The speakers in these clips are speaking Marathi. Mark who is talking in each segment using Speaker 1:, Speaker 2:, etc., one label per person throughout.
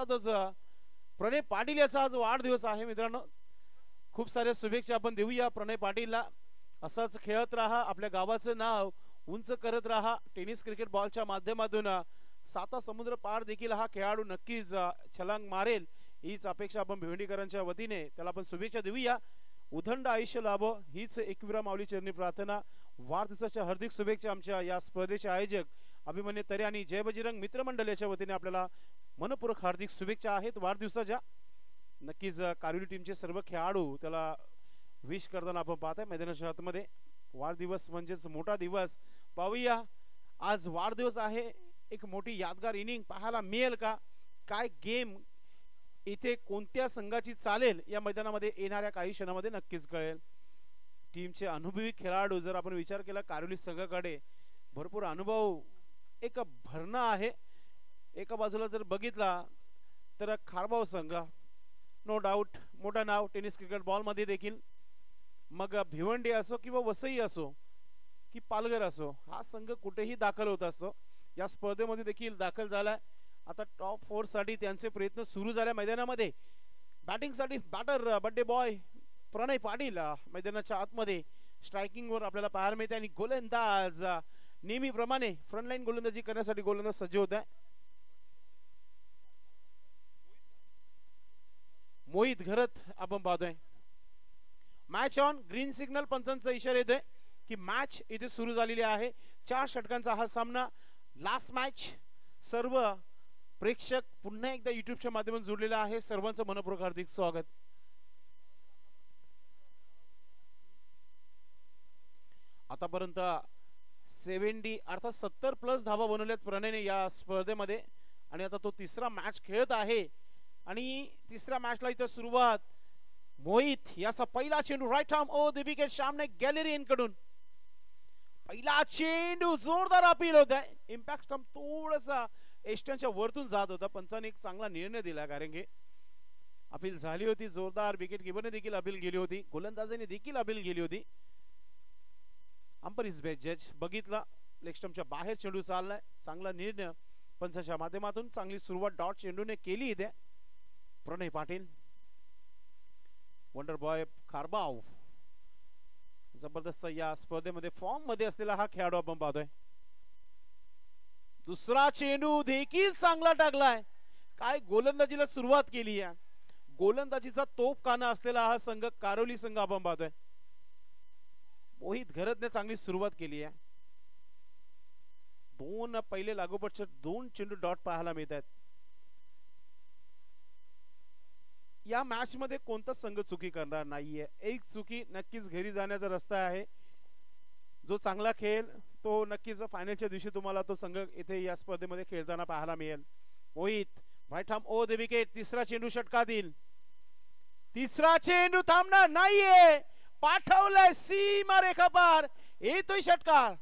Speaker 1: अर्थातच प्रणय पाटील याचा आज वाढदिवस आहे मित्रांनो. खूप साऱ्या शुभेच्छा आपण देऊया प्रणय पाटीलला. असंच खेळत राहा, आपल्या गावाचं नाव उंच करत राहा. टेनिस क्रिकेट बॉलच्या माध्यमातून 7 समुद्र पार देखील हा खेळाडू नक्कीच छलांग मारेल हीच अपेक्षा आपण भिवंडीकरांच्या वतीने त्याला आपण शुभेच्छा देऊया. उदंड आयुष्य लाभो हीच एकविरा माऊली चरणी प्रार्थना. वाढदिवसाच्या हार्दिक शुभेच्छा आमच्या या स्पर्धेचे आयोजक अभिमन्यू तरे आणि जय बजरंग मित्रमंडळ याच्या वतीने आपल्याला मनपूर्वक हार्दिक शुभेच्छा आहेत वाढदिवसाच्या. नक्कीच कारुली टीमचे सर्व खेळाडू त्याला विश करताना आपण पाहताय मैदानाच्या आतमध्ये. वाढदिवस म्हणजेच मोठा दिवस. पाहूया आज वाढदिवस आहे, एक मोठी यादगार इनिंग पाहायला मिळेल का, काय गेम इथे कोणत्या संघाची चालेल या मैदानामध्ये येणाऱ्या काही क्षणामध्ये नक्कीच कळेल. टीमचे अनुभवी खेळाडू जर आपण विचार केला कारुली संघाकडे भरपूर अनुभव एक भरणं आहे. एका बाजूला जर बघितला तर खारबाव संघ नो डाऊट मोठं नाव टेनिस क्रिकेट बॉलमध्ये देखील. मग भिवंडी असो किंवा वसई असो की पालघर असो, हा संघ कुठेही दाखल होत असतो. या स्पर्धेमध्ये देखील दाखल झालाय. आता टॉप 4 साठी त्यांचे प्रयत्न सुरू झाले मैदानामध्ये. बॅटिंग साठी batter birthday boy Pranay Patil मैदानाच्या आतमध्ये स्ट्रायकिंग वर आपल्याला पाहायला मिळते आणि गोलंदाज नेहमीप्रमाणे फ्रंटलाईन गोलंदाजी करण्यासाठी गोलंदाज सज्ज होत आहे. मोहित घरत आपण पाहतोय. मॅच ऑन ग्रीन सिग्नल पंचांचा इशारा येतोय की मॅच इथे सुरू झालेली आहे. 4 षटकांचा हा सामना लास्ट मॅच. सर्व प्रेक्षक पुन्हा एकदा युट्यूबच्या माध्यमातून जोडलेला आहे. सर्वांचं मनपूर्वक हार्दिक स्वागत. आतापर्यंत 70 अर्थात 70 प्लस धावा बनवल्यात प्रणयने या स्पर्धेमध्ये आणि आता तो तिसरा मॅच खेळत आहे. आणि तिसऱ्या मॅचला इथं सुरुवात मोहित याचा पहिला चेंडू right arm O the wicket सामने गॅलरी कडून पहिला चेंडू जोरदार अपील होत आहे. इम्पॅक्ट स्टंप थोडासा एस्टनच्या वरतून जात होता. पंचाने एक चांगला निर्णय दिला कारण की अपील झाली होती जोरदार. विकेट कीपरने देखील अपील गेली होती, गोलंदाजाने देखील अपील गेली होती. अंपर इज बेस्ट जज बघितला लेग स्टंपच्या बाहेर चेंडू चाललाय. चांगला निर्णय पंचाच्या माध्यमातून. चांगली सुरुवात डॉट चेंडूने केली इथे प्रणय पाटील. वंडर बॉय खारबाव जबरदस्त या स्पर्धेमध्ये फॉर्म मध्ये असलेला हा खेळाडू आपण पाहतोय. दुसरा चेंडू देखील चांगला टाकलाय. काय गोलंदाजीला सुरुवात केली आहे. गोलंदाजीचा तोफखाना असलेला हा संघ कारोली संघ आपण पाहतोय. मोहित घरतने चांगली सुरुवात केली आहे. 2 पहिले लागोपाठचे 2 चेंडू डॉट पाहायला मिळत आहेत. या मॅच मध्ये कोणता संघ चुकी करणार नाहीये. एक चुकी नक्कीच घरी जाण्याचा रस्ता आहे. जो चांगला खेळ तो नक्कीच फायनलच्या दिवशी तुम्हाला तो संघ इथे या स्पर्धेमध्ये खेळताना पाहायला मिळेल. Mohit right arm O the wicket. तिसरा चेंडू षटकातील. तिसरा चेंडू थांबणार नाहीये. पाठवलाय सीमा रेखा पार. येतोय षटकार.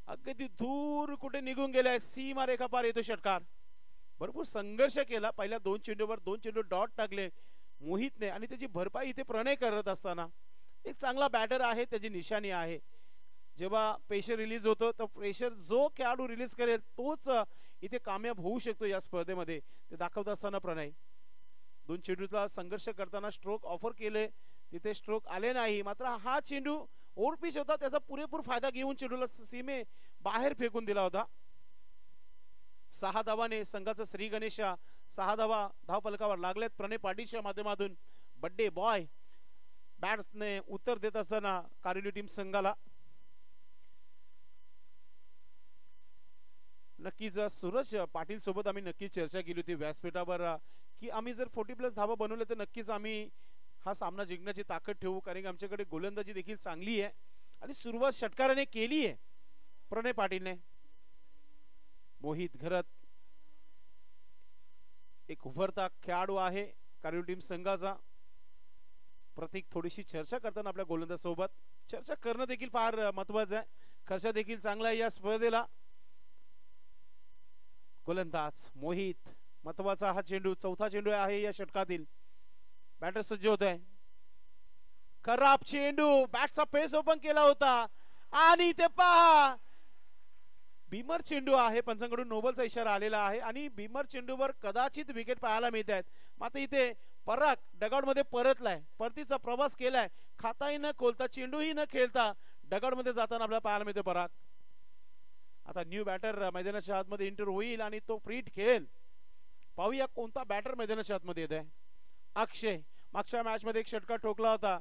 Speaker 1: अगदी दूर कुठे निघून गेलाय. सीमा रेखा पार येतोय षटकार. भरपूर संघर्ष केला. पहिल्या 2 चेंडूवर 2 चेंडू डॉट टाकले मोहितने आणि त्याची भरपाई इथे प्रणय करत असताना एक चांगला बॅटर आहे. त्याची निशाणी आहे. जेव्हा प्रेशर रिलीज होतो तर प्रेशर जो खेळाडू रिलीज करेल तोच इथे कामयाब होऊ शकतो या स्पर्धेमध्ये. ते दाखवत असताना प्रणय 2 चेंडूचा संघर्ष करताना स्ट्रोक ऑफर केले, तिथे स्ट्रोक आले नाही. मात्र हा चेंडू ओव्हर पिच होता, त्याचा पुरेपूर फायदा घेऊन चेंडूला सीमे बाहेर फेकून दिला होता. 6 धावाने संघाचा श्री गणेशा 6 धावा धाव फलकावर लागल्यात प्रणय पाटीलच्या माध्यमातून. बड्डे बॉय बॅटने उत्तर देत असताना कारोली टीम संघाला. नक्कीच सूरज पाटील सोबत आम्ही नक्कीच चर्चा केली होती व्यासपीठावर की आम्ही जर 40 प्लस धावा बनवले तर नक्कीच आम्ही हा सामना जिंकण्याची ताकद ठेवू, कारण की आमच्याकडे गोलंदाजी देखील चांगली आहे आणि सुरुवात षटकाराने केली आहे प्रणय पाटीलने. मोहित घरत एक उभरता खेळाडू आहे कारोली टीम संघाचा. प्रतीक थोडीशी चर्चा करताना आपल्या गोलंदाज सोबत चर्चा करणं देखील फार महत्वाचं आहे. खर्च देखील चांगला आहे या स्पर्धेला. गोलंदाज मोहित महत्वाचा हा चेंडू, चौथा चेंडू आहे या षटकातील. बॅटर सज्ज होत आहे. खराब चेंडू, बॅटचा पेस ओपन केला होता आणि ते पहा भीमर चेंडू आहे, पंचांकडून नोबलचा इशारा आलेला आहे आणि भीमर चेंडूवर कदाचित विकेट पाहायला मिळत आहेत. मात्र इथे पराग डगआउट मध्ये परतलाय, परतीचा प्रवास केलाय, खाताही न खोलता चेंडूही न खेळता डगआउट मध्ये जाताना आपल्याला पाहायला मिळते पराग. आता न्यू बॅटर मैदानाच्या आतमध्ये एंटर होईल आणि तो फ्रीट खेळ. पाहूया कोणता बॅटर मैदानाच्या आतमध्ये येत आहे. अक्षय मागच्या मॅच मध्ये एक षटकार ठोकला होता,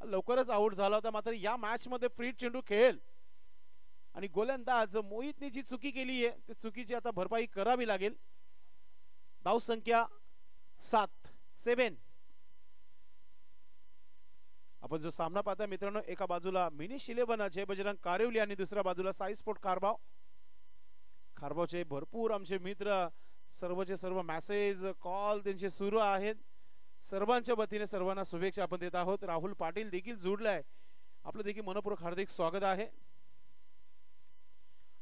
Speaker 1: लवकरच आउट झाला होता. मात्र या मॅच मध्ये फ्रीट चेंडू खेळ आणि गोलंदाज मोहितने जी चुकी केली आहे त्या चुकीची आता भरपाई करावी लागेल. धाव संख्या 7. आपण जो सामना पाहता मित्रांनो, एका बाजूला मिनिश 11 जय बजरंग कारिवली आणि दुसऱ्या बाजूला साई स्पोर्ट खारबाव. खारबावचे भरपूर आमचे मित्र सर्वचे सर्व मेसेज कॉल त्यांचे सुरू आहेत. सर्वांच्या वतीने सर्वांना शुभेच्छा आपण देत आहोत. राहुल पाटील देखील जोडलाय, आपलं देखील मनपूर्वक हार्दिक स्वागत आहे.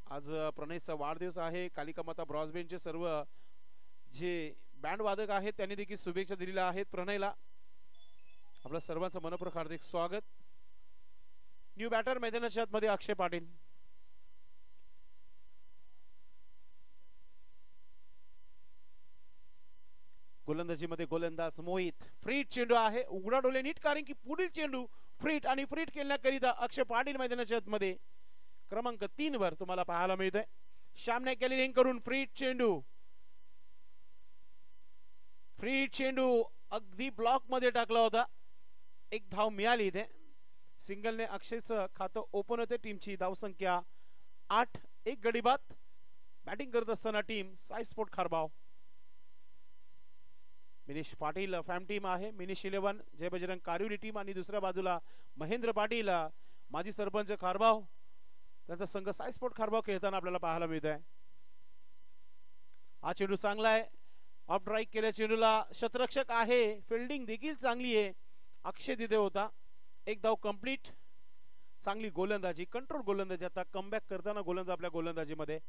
Speaker 1: आज प्रणयचा वाढदिवस आहे. कालिका माता ब्रॉसबेनचे सर्व जे बँड वादक आहेत त्यांनी देखील शुभेच्छा दिलेल्या आहेत प्रणयला. आपल्या सर्वांचं मनपूर्वक हार्दिक स्वागत. न्यू बॅटर मैदानाच्या आतमध्ये अक्षय पाटील. गोलंदाजी मध्ये गोलंदाज मोहित. फ्रीट चेंडू आहे, उघडा डोले नीट, कारण की पुढील चेंडू फ्रीट आणि फ्रीट खेळण्याकरिता अक्षय पाटील मैदानाच्या आतमध्ये क्रमांक 3 वर तुम्हाला पाहायला मिळतोय. श्यामने केली करून फ्रीट चेंडू, फ्रीट चेंडू अगदी ब्लॉक मध्ये टाकला होता. एक धाव मिळाली इथे. सिंगलने अक्षयचं खातं ओपन होते. टीमची धाव संख्या 8. एक गडी बाद. बॅटिंग करत असताना team Sai sport खारबाव. मिनिश Patil फॅम team आहे. मिनिश 11 जय बजरंग कारिवली टीम आणि दुसऱ्या बाजूला महेंद्र पाटील माजी सरपंच खारबाव, त्यांचा संघ साई स्पोर्ट खारबाव खेळताना आपल्याला पाहायला मिळत आहे. हा चेंडू चांगला आहे. ऑफ ड्राईक केल्या चेंडूला शतरक्षक आहे, फिल्डिंग देखील चांगली आहे. अक्षय तिथे होता. एक धाव कंप्लीट. चांगली गोलंदाजी, कंट्रोल गोलंदाजी. आता कमबॅक करताना गोलंदाज आपल्या गोलंदाजीमध्ये.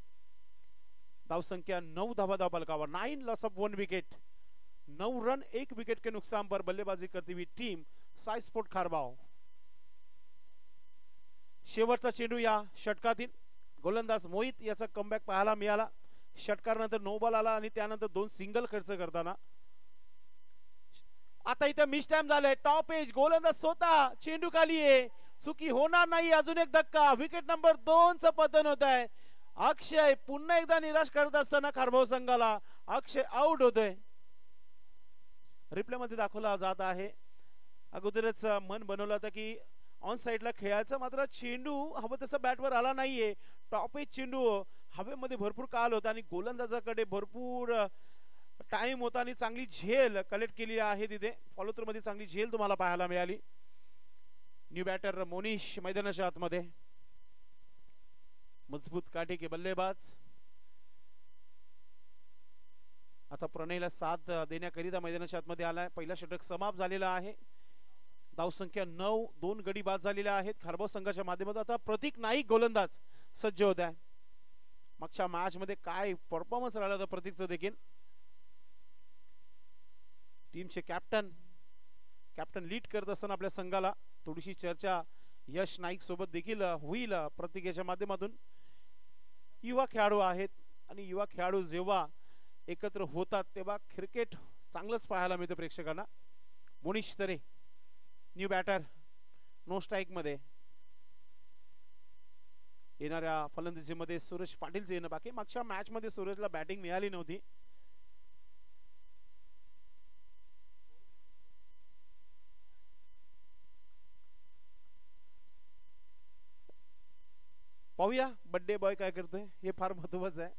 Speaker 1: धाव संख्या 9 धावा धाव फलकावर. 9 loss of 1 wicket. 9 run 1 wicket के नुकसान पर बल्लेबाजी करती हुई टीम साई स्पोर्ट खारबाव. शेवटचा चेंडू या षटकातील. गोलंदाज मोहित याचा कमबॅक पाहायला मिळाला. षटकानंतर नो बॉल आला आणि त्यानंतर 2 सिंगल खर्च करताना. आता इथे मिस टाइम झालाय. टॉप एज गोलंदाज स्वतः चेंडू खाली आहे, चुकी होणार नाही. अजून एक धक्का. विकेट नंबर 2 चं पतन होत आहे. अक्षय पुन्हा एकदा निराश करत असताना खारबाव संघाला अक्षय आउट होतोय. रिप्ले मध्ये दाखवला जात आहे. अगोदरच मन बनवलं होतं की ऑन साइडला खेळायचं, मात्र चेंडू हवं तसं बॅटवर आला नाहीये. टॉप एज चेंडू हवेमध्ये भरपूर काल होता आणि गोलंदाजाकडे भरपूर टाइम होता आणि चांगली झेल कलेक्ट केली आहे तिथे. फॉलो थ्रू मध्ये चांगली झेल तुम्हाला पाहायला मिळाली. न्यू बॅटर मोनिश मैदानाच्या आतमध्ये. मजबूत काठी के बल्लेबाज. आता प्रणयला साथ देण्याकरिता मैदानाच्या आतमध्ये आलाय. पहिला षटक समाप्त झालेला आहे. धाव संख्या 9. 2 गडी बाद झालेल्या आहेत खारबाव संघाच्या माध्यमातून. आता प्रतीक नाईक गोलंदाज सज्ज होत आहे. मागच्या मॅच मध्ये काय परफॉर्मन्स राहिला होता प्रतीकचं देखील. टीमचे कॅप्टन लीड करत असताना आपल्या संघाला थोडीशी चर्चा यश नाईक सोबत देखील होईल प्रतीकेच्या माध्यमातून. युवा खेळाडू आहेत आणि युवा खेळाडू जेव्हा एकत्र होतात तेव्हा क्रिकेट चांगलंच पाहायला मिळतं प्रेक्षकांना. मोनिश तरे न्यू बॅटर. नो स्ट्राईक मध्ये. येणाऱ्या फलंदाजीमध्ये सूरज पाटीलचे येणं बाकी. मागच्या मॅच मध्ये सूरजला बॅटिंग मिळाली नव्हती. पाहूया बर्थडे बॉय काय करतोय, हे फार महत्वाचं आहे.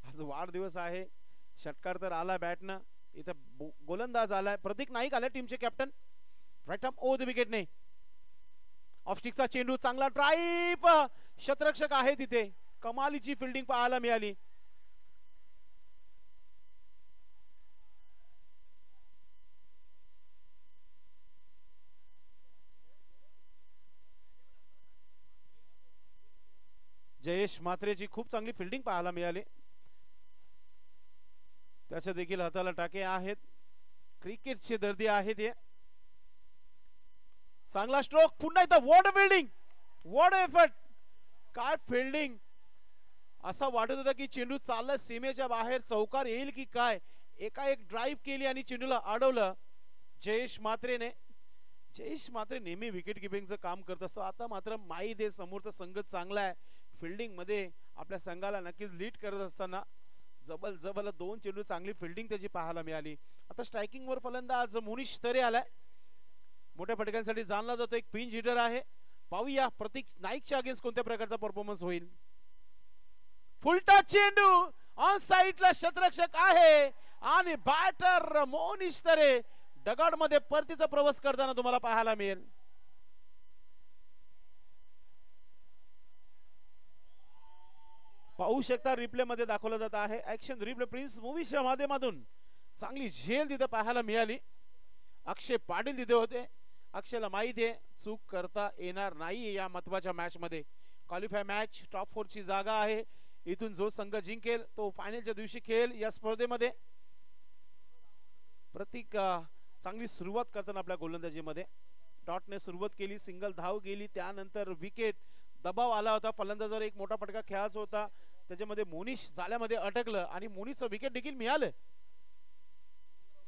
Speaker 1: आज वाढदिवस आहे. षटकार तर आला बॅटनं. इथं गोलंदाज आलाय. प्रतीक नाईक आलाय टीमचे captain. Right arm over the wicket. नाही, ऑफ स्टिकचा चेंडू, चांगला ड्राईव्ह. शतरक्षक आहे तिथे. कमालीची फिल्डिंग पाहायला मिळाली. जयेश मात्रेची खूप चांगली फिल्डिंग पाहायला मिळाली. त्याच्या देखील हाताला टाके आहेत. क्रिकेटचे दर्दी आहेत हे. चांगला स्ट्रोक. पुन्हा एकदा वॉट फिल्डिंग, वॉट एफर्ट. काय फिल्डिंग. असा वाटत होता की चेंडू चालला सीमेच्या बाहेर चौकार येईल की काय, एकाएक ड्राईव्ह केली आणि चेंडूला अडवलं जयेश म्हात्रेने. जयेश म्हात्रे नेहमी विकेट किपिंगचं काम करत असतो. आता मात्र माहीत आहे समोरचा संघ चांगला आहे, फिल्डिंग मध्ये आपल्या संघाला नक्कीच लीड करत असताना जबल दोन चेंडू चांगली फिल्डिंग त्याची पाहायला मिळाली. आता स्ट्रायकिंग वर फलंदाज मोनिश तरे आलाय, मोठ्या फटक्यांसाठी जाणला जातो, एक पिंच हिटर आहे. पाहूया प्रतीक नाईकच्या अगेन्स्ट कोणत्या प्रकारचा परफॉर्मन्स होईल. फुलटा चेंडू ऑन साइडला शतरक्षक आहे आणि बॅटर मोनिश तरे डगाड मध्ये परतीचा प्रवास करताना तुम्हाला पाहायला मिळेल. पाहू शकता रिप्ले मध्ये दाखवलं जात आहे. ऍक्शन रिप्ले प्रिन्स मूवीच्या माध्यमातून चांगली झेल तिथे पाहायला मिळाली. अक्षय पाटील तिथे होते. अक्षयला माहिती आहे चूक करता येणार नाही या महत्वाच्या मॅच मध्ये. क्वालिफाय मॅच टॉप 4 ची जागा आहे. इथून जो संघ जिंकेल तो फायनलच्या दिवशी खेळेल या स्पर्धेमध्ये. प्रतीक चांगली सुरुवात करताना आपल्या गोलंदाजीमध्ये डॉटने सुरुवात केली, सिंगल धाव गेली, त्यानंतर विकेट, दबाव आला होता, फलंदाजावर एक मोठा फटका खेळायचा होता, त्याच्यामध्ये मोनिश जाल्यामध्ये अटकलं आणि मोनिशचं विकेट देखील मिळालं.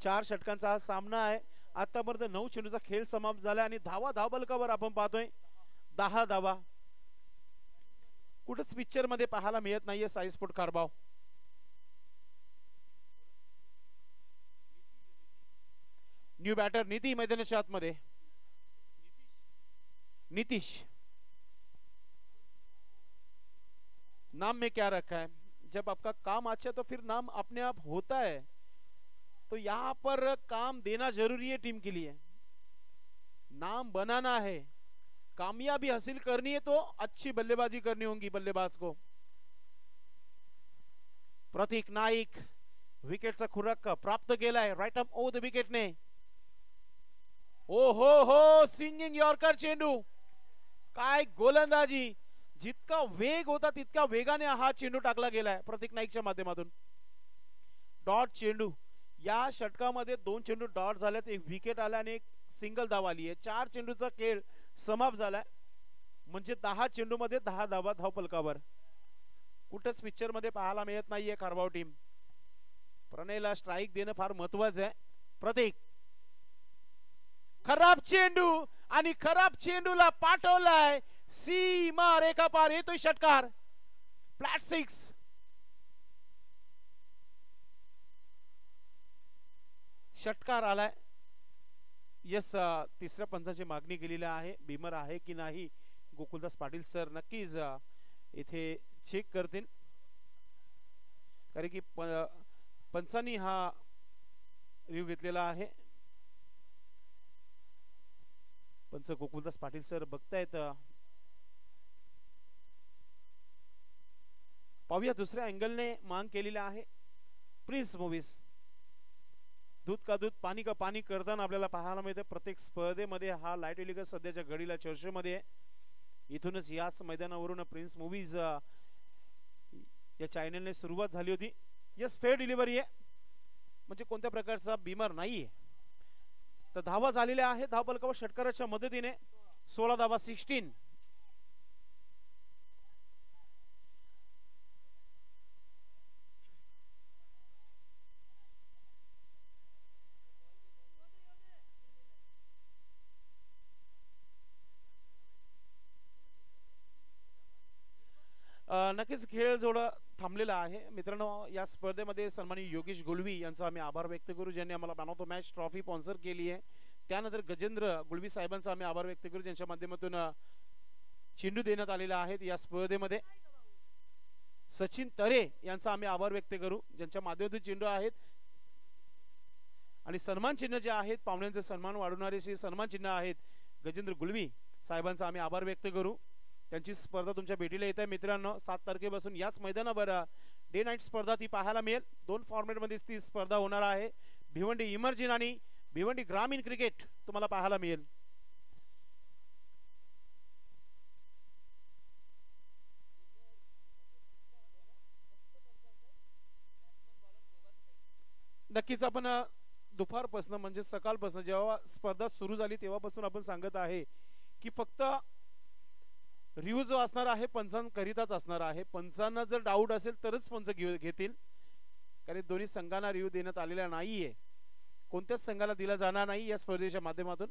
Speaker 1: 4 षटकांचा हा सामना आहे. आतापर्यंत 9 चेंडूचा खेळ समाप्त झाला आणि धावबलकावर आपण पाहतोय 10 धावा. कुठंच पिक्चर मध्ये पाहायला मिळत नाहीये साई स्पोर्ट कारभाव. न्यू बैटर नीति मैदानाच्या आतमध्ये. नीतीश नाम में क्या रखा है, जब आपका काम अच्छा है तो फिर नाम अपने आप होता है. तो यहाँ पर काम देना जरूरी है टीम के लिए, नाम बनाना है, कामयाबी हासिल करनी है तो अच्छी बल्लेबाजी करनी होगी बल्लेबाज को. प्रतीक नाईक विकेटचा खुराक प्राप्त केलाय राईट आर्म ओव्हर द विकेटने. ओ हो सिंगिंग यॉर्कर चेंडू, काय गोलंदाजी, जितका वेग होता तितका वेगाने हा चेंडू टाकला गेलाय प्रतीक नाईकच्या माध्यमातून. डॉट चेंडू, या षटकामध्ये 2 चेंडू डॉट झालेत, एक विकेट आला आणि एक सिंगल धाव आली आहे. 4 चेंडूचा खेळ समाप्त झालाय, म्हणजे 10 चेंडू मध्ये 10 धावा धावपलकावर. कुठंच पिक्चर मध्ये पाहायला मिळत नाहीये कारभाव टीम. प्रणयला स्ट्राइक देणं फार महत्वाचं आहे. प्रतीक खराब चेंडू आणि खराब चेंडूला पाठवलाय सीमा रेखा पार, येतोय षटकार फ्लॅट 6. षटकार आलाय. यस, तिसऱ्या पंचाची मागणी केलेली आहे. भीमर आहे की नाही गोकुलदास पाटील सर नक्कीच इथे चेक करतील, कारण की पंचांनी हा रिव्ह्यू घेतलेला आहे. पंच गोकुलदास पाटील सर बघतायत. पाहूया दुसऱ्या अँगलने मांग केलेली आहे. प्रिन्स मूवीज दूध का दूध पाणी का पाणी करताना आपल्याला पाहायला मिळते. प्रत्येक स्पर्धेमध्ये हा लाईट एलिगा सध्याच्या घडीला चर्चेमध्ये आहे. इथूनच याच मैदानावरून प्रिन्स मूवीज या चॅनलने सुरुवात झाली होती. यस, फेअर डिलिव्हरी आहे, म्हणजे कोणत्या प्रकारचा बीमर नाहीये. तर धावा झालेल्या आहेत धावपलकावर षटकाराच्या मदतीने. 16 धावा 16. नक्कीच खेळ जोडा थांबलेला आहे मित्रांनो. या स्पर्धेमध्ये सन्माननीय योगेश गुळवी यांचा आम्ही आभार व्यक्त करू, ज्यांनी आम्हाला man of the match trophy sponsor केली आहे. त्यानंतर गजेंद्र गुळवी साहेबांचा आम्ही आभार व्यक्त करू, ज्यांच्या माध्यमातून चेंडू देण्यात आलेला आहे या स्पर्धेमध्ये. सचिन तरे यांचा आम्ही आभार व्यक्त करू, ज्यांच्या माध्यमातून चेंडू आहेत. आणि सन्मान चिन्ह जे आहेत पाहुण्यांचे सन्मान वाढवणारे सन्मान चिन्ह आहेत गजेंद्र गुळवी साहेबांचा आम्ही आभार व्यक्त करू. त्यांची स्पर्धा तुमच्या भेटीला येत आहे मित्रांनो. 7 तारखेपासून याच मैदानावर डे नाईट स्पर्धा ती पाहायला मिळेल. 2 फॉर्मॅटमध्ये ती स्पर्धा होणार आहे. भिवंडी इमर्जिन आणि भिवंडी ग्रामीण क्रिकेट तुम्हाला पाहायला मिळेल. नक्कीच आपण दुपारपासून म्हणजे सकाळपासून जेव्हा स्पर्धा सुरू झाली तेव्हापासून आपण सांगत आहे की फक्त रिव्ह्यू जो असणार आहे पंचांकरिताच असणार आहे. पंचांना जर डाऊट असेल तरच पंच घेतील, कारण दोन्ही संघांना रिव्ह्यू देण्यात आलेला नाहीये. कोणत्याच संघाला दिला जाणार नाही या स्पर्धेच्या माध्यमातून.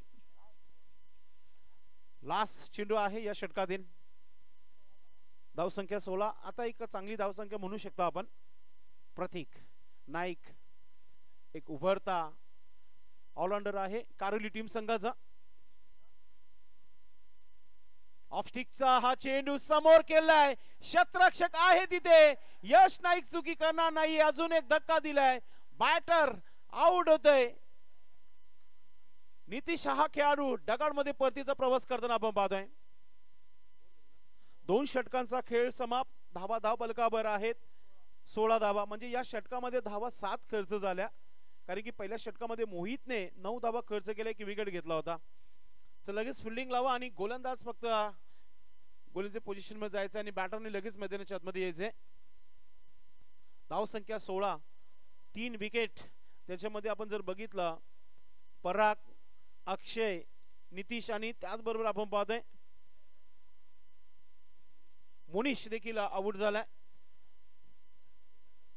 Speaker 1: लास्ट चेंडू आहे या षटकातील. धावसंख्या 16. आता एक चांगली धावसंख्या म्हणू शकतो आपण. प्रतीक नाईक एक उभरता ऑलराऊंडर आहे कारोली टीम संघाचा. ऑफस्टिकचा हा चेंडू समोर केलाय, शतरक्षक आहे तिथे, यश नाईक चुकी करणार नाही. अजून एक धक्का दिलाय, बॅटर आउट होतोय. नितीश हा खेळाडू ढगाळमध्ये परतीचा प्रवास करताना आपण पाहतोय. 2 षटकांचा खेळ समाप्त. धावा धाव फलकावर आहेत 16 धावा. म्हणजे या षटकामध्ये धावा 7 खर्च झाल्या, कारण की पहिल्या षटकामध्ये मोहितने 9 धावा खर्च केल्या की विकेट घेतला होता. तर लगेच फिल्डिंग लावा आणि गोलंदाज फक्त गोलंदाज पोझिशन मध्ये जायचं आणि बॅटरने लगेच मैदानाच्या आतमध्ये यायचे. धाव संख्या 16, 3 विकेट. त्याच्यामध्ये आपण जर बघितलं पराग, अक्षय, नितीश आणि त्याचबरोबर आपण पाहतोय मोनिश देखील आउट झालाय.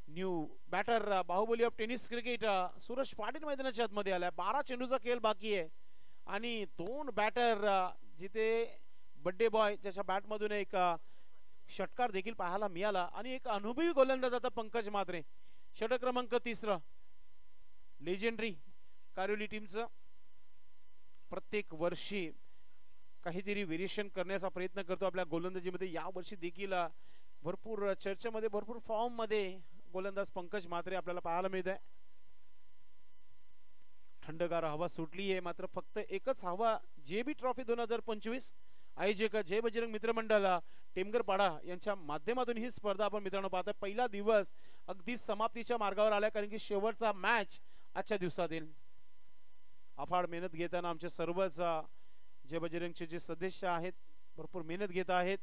Speaker 1: New batter Baahubali of tennis cricket Suraj Patil मैदानाच्या आतमध्ये आलाय. 12 चेंडूचा खेळ बाकी आहे आणि 2 बॅटर जिथे बड्डे बॉय ज्याच्या बॅट मधून एक षटकार देखील पाहायला मिळाला आणि एक अनुभवी गोलंदाज आता पंकज म्हात्रे. षटक क्रमांक 3 लेजेंडरी कारोली टीमचं. प्रत्येक वर्षी काहीतरी व्हेरिएशन करण्याचा प्रयत्न करतो आपल्या गोलंदाजीमध्ये. या वर्षी देखील भरपूर चर्चेमध्ये, भरपूर फॉर्म मध्ये गोलंदाज पंकज म्हात्रे आपल्याला पाहायला मिळत आहे. थंडगार हवा सुटली आहे, मात्र फक्त एकच हवा. जेबी ट्रॉफी 2025 आयोजक जय बजरंग मित्रमंडळ टेमगरपाडा यांच्या माध्यमातून ही स्पर्धा आपण मित्रांनो पाहतोय. पहिला दिवस अगदी समाप्तीच्या मार्गावर आलाय, कारण की शेवटचा मॅच आजच्या दिवसात येईल. अफाट मेहनत घेताना आमचे सर्वच जय बजरंगचे जे सदस्य आहेत भरपूर मेहनत घेत आहेत.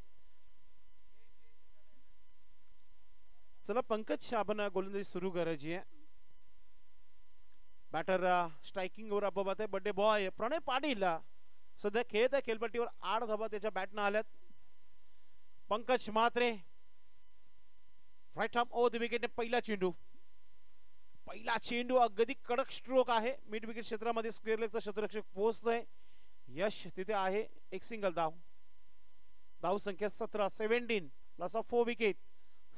Speaker 1: चला पंकज आपण गोलंदाजी सुरू करायची आहे. बॅटर स्ट्रायकिंग वर आपण पाहतोय बड्डे बॉय प्रणय पाटील सध्या खेळत आहे खेळपट्टीवर. 8 धावा त्याच्या बॅटनं आल्यात. Pankaj Mhatre right arm over the wicket. पहिला चेंडू अगदी कडक स्ट्रोक आहे. मिड विकेट क्षेत्रामध्ये स्क्वेअर लेगचा क्षेत्ररक्षक पोहोचतोय. यश तिथे आहे. एक सिंगल धाव. धाव संख्या 17, 17 loss of 4 wicket.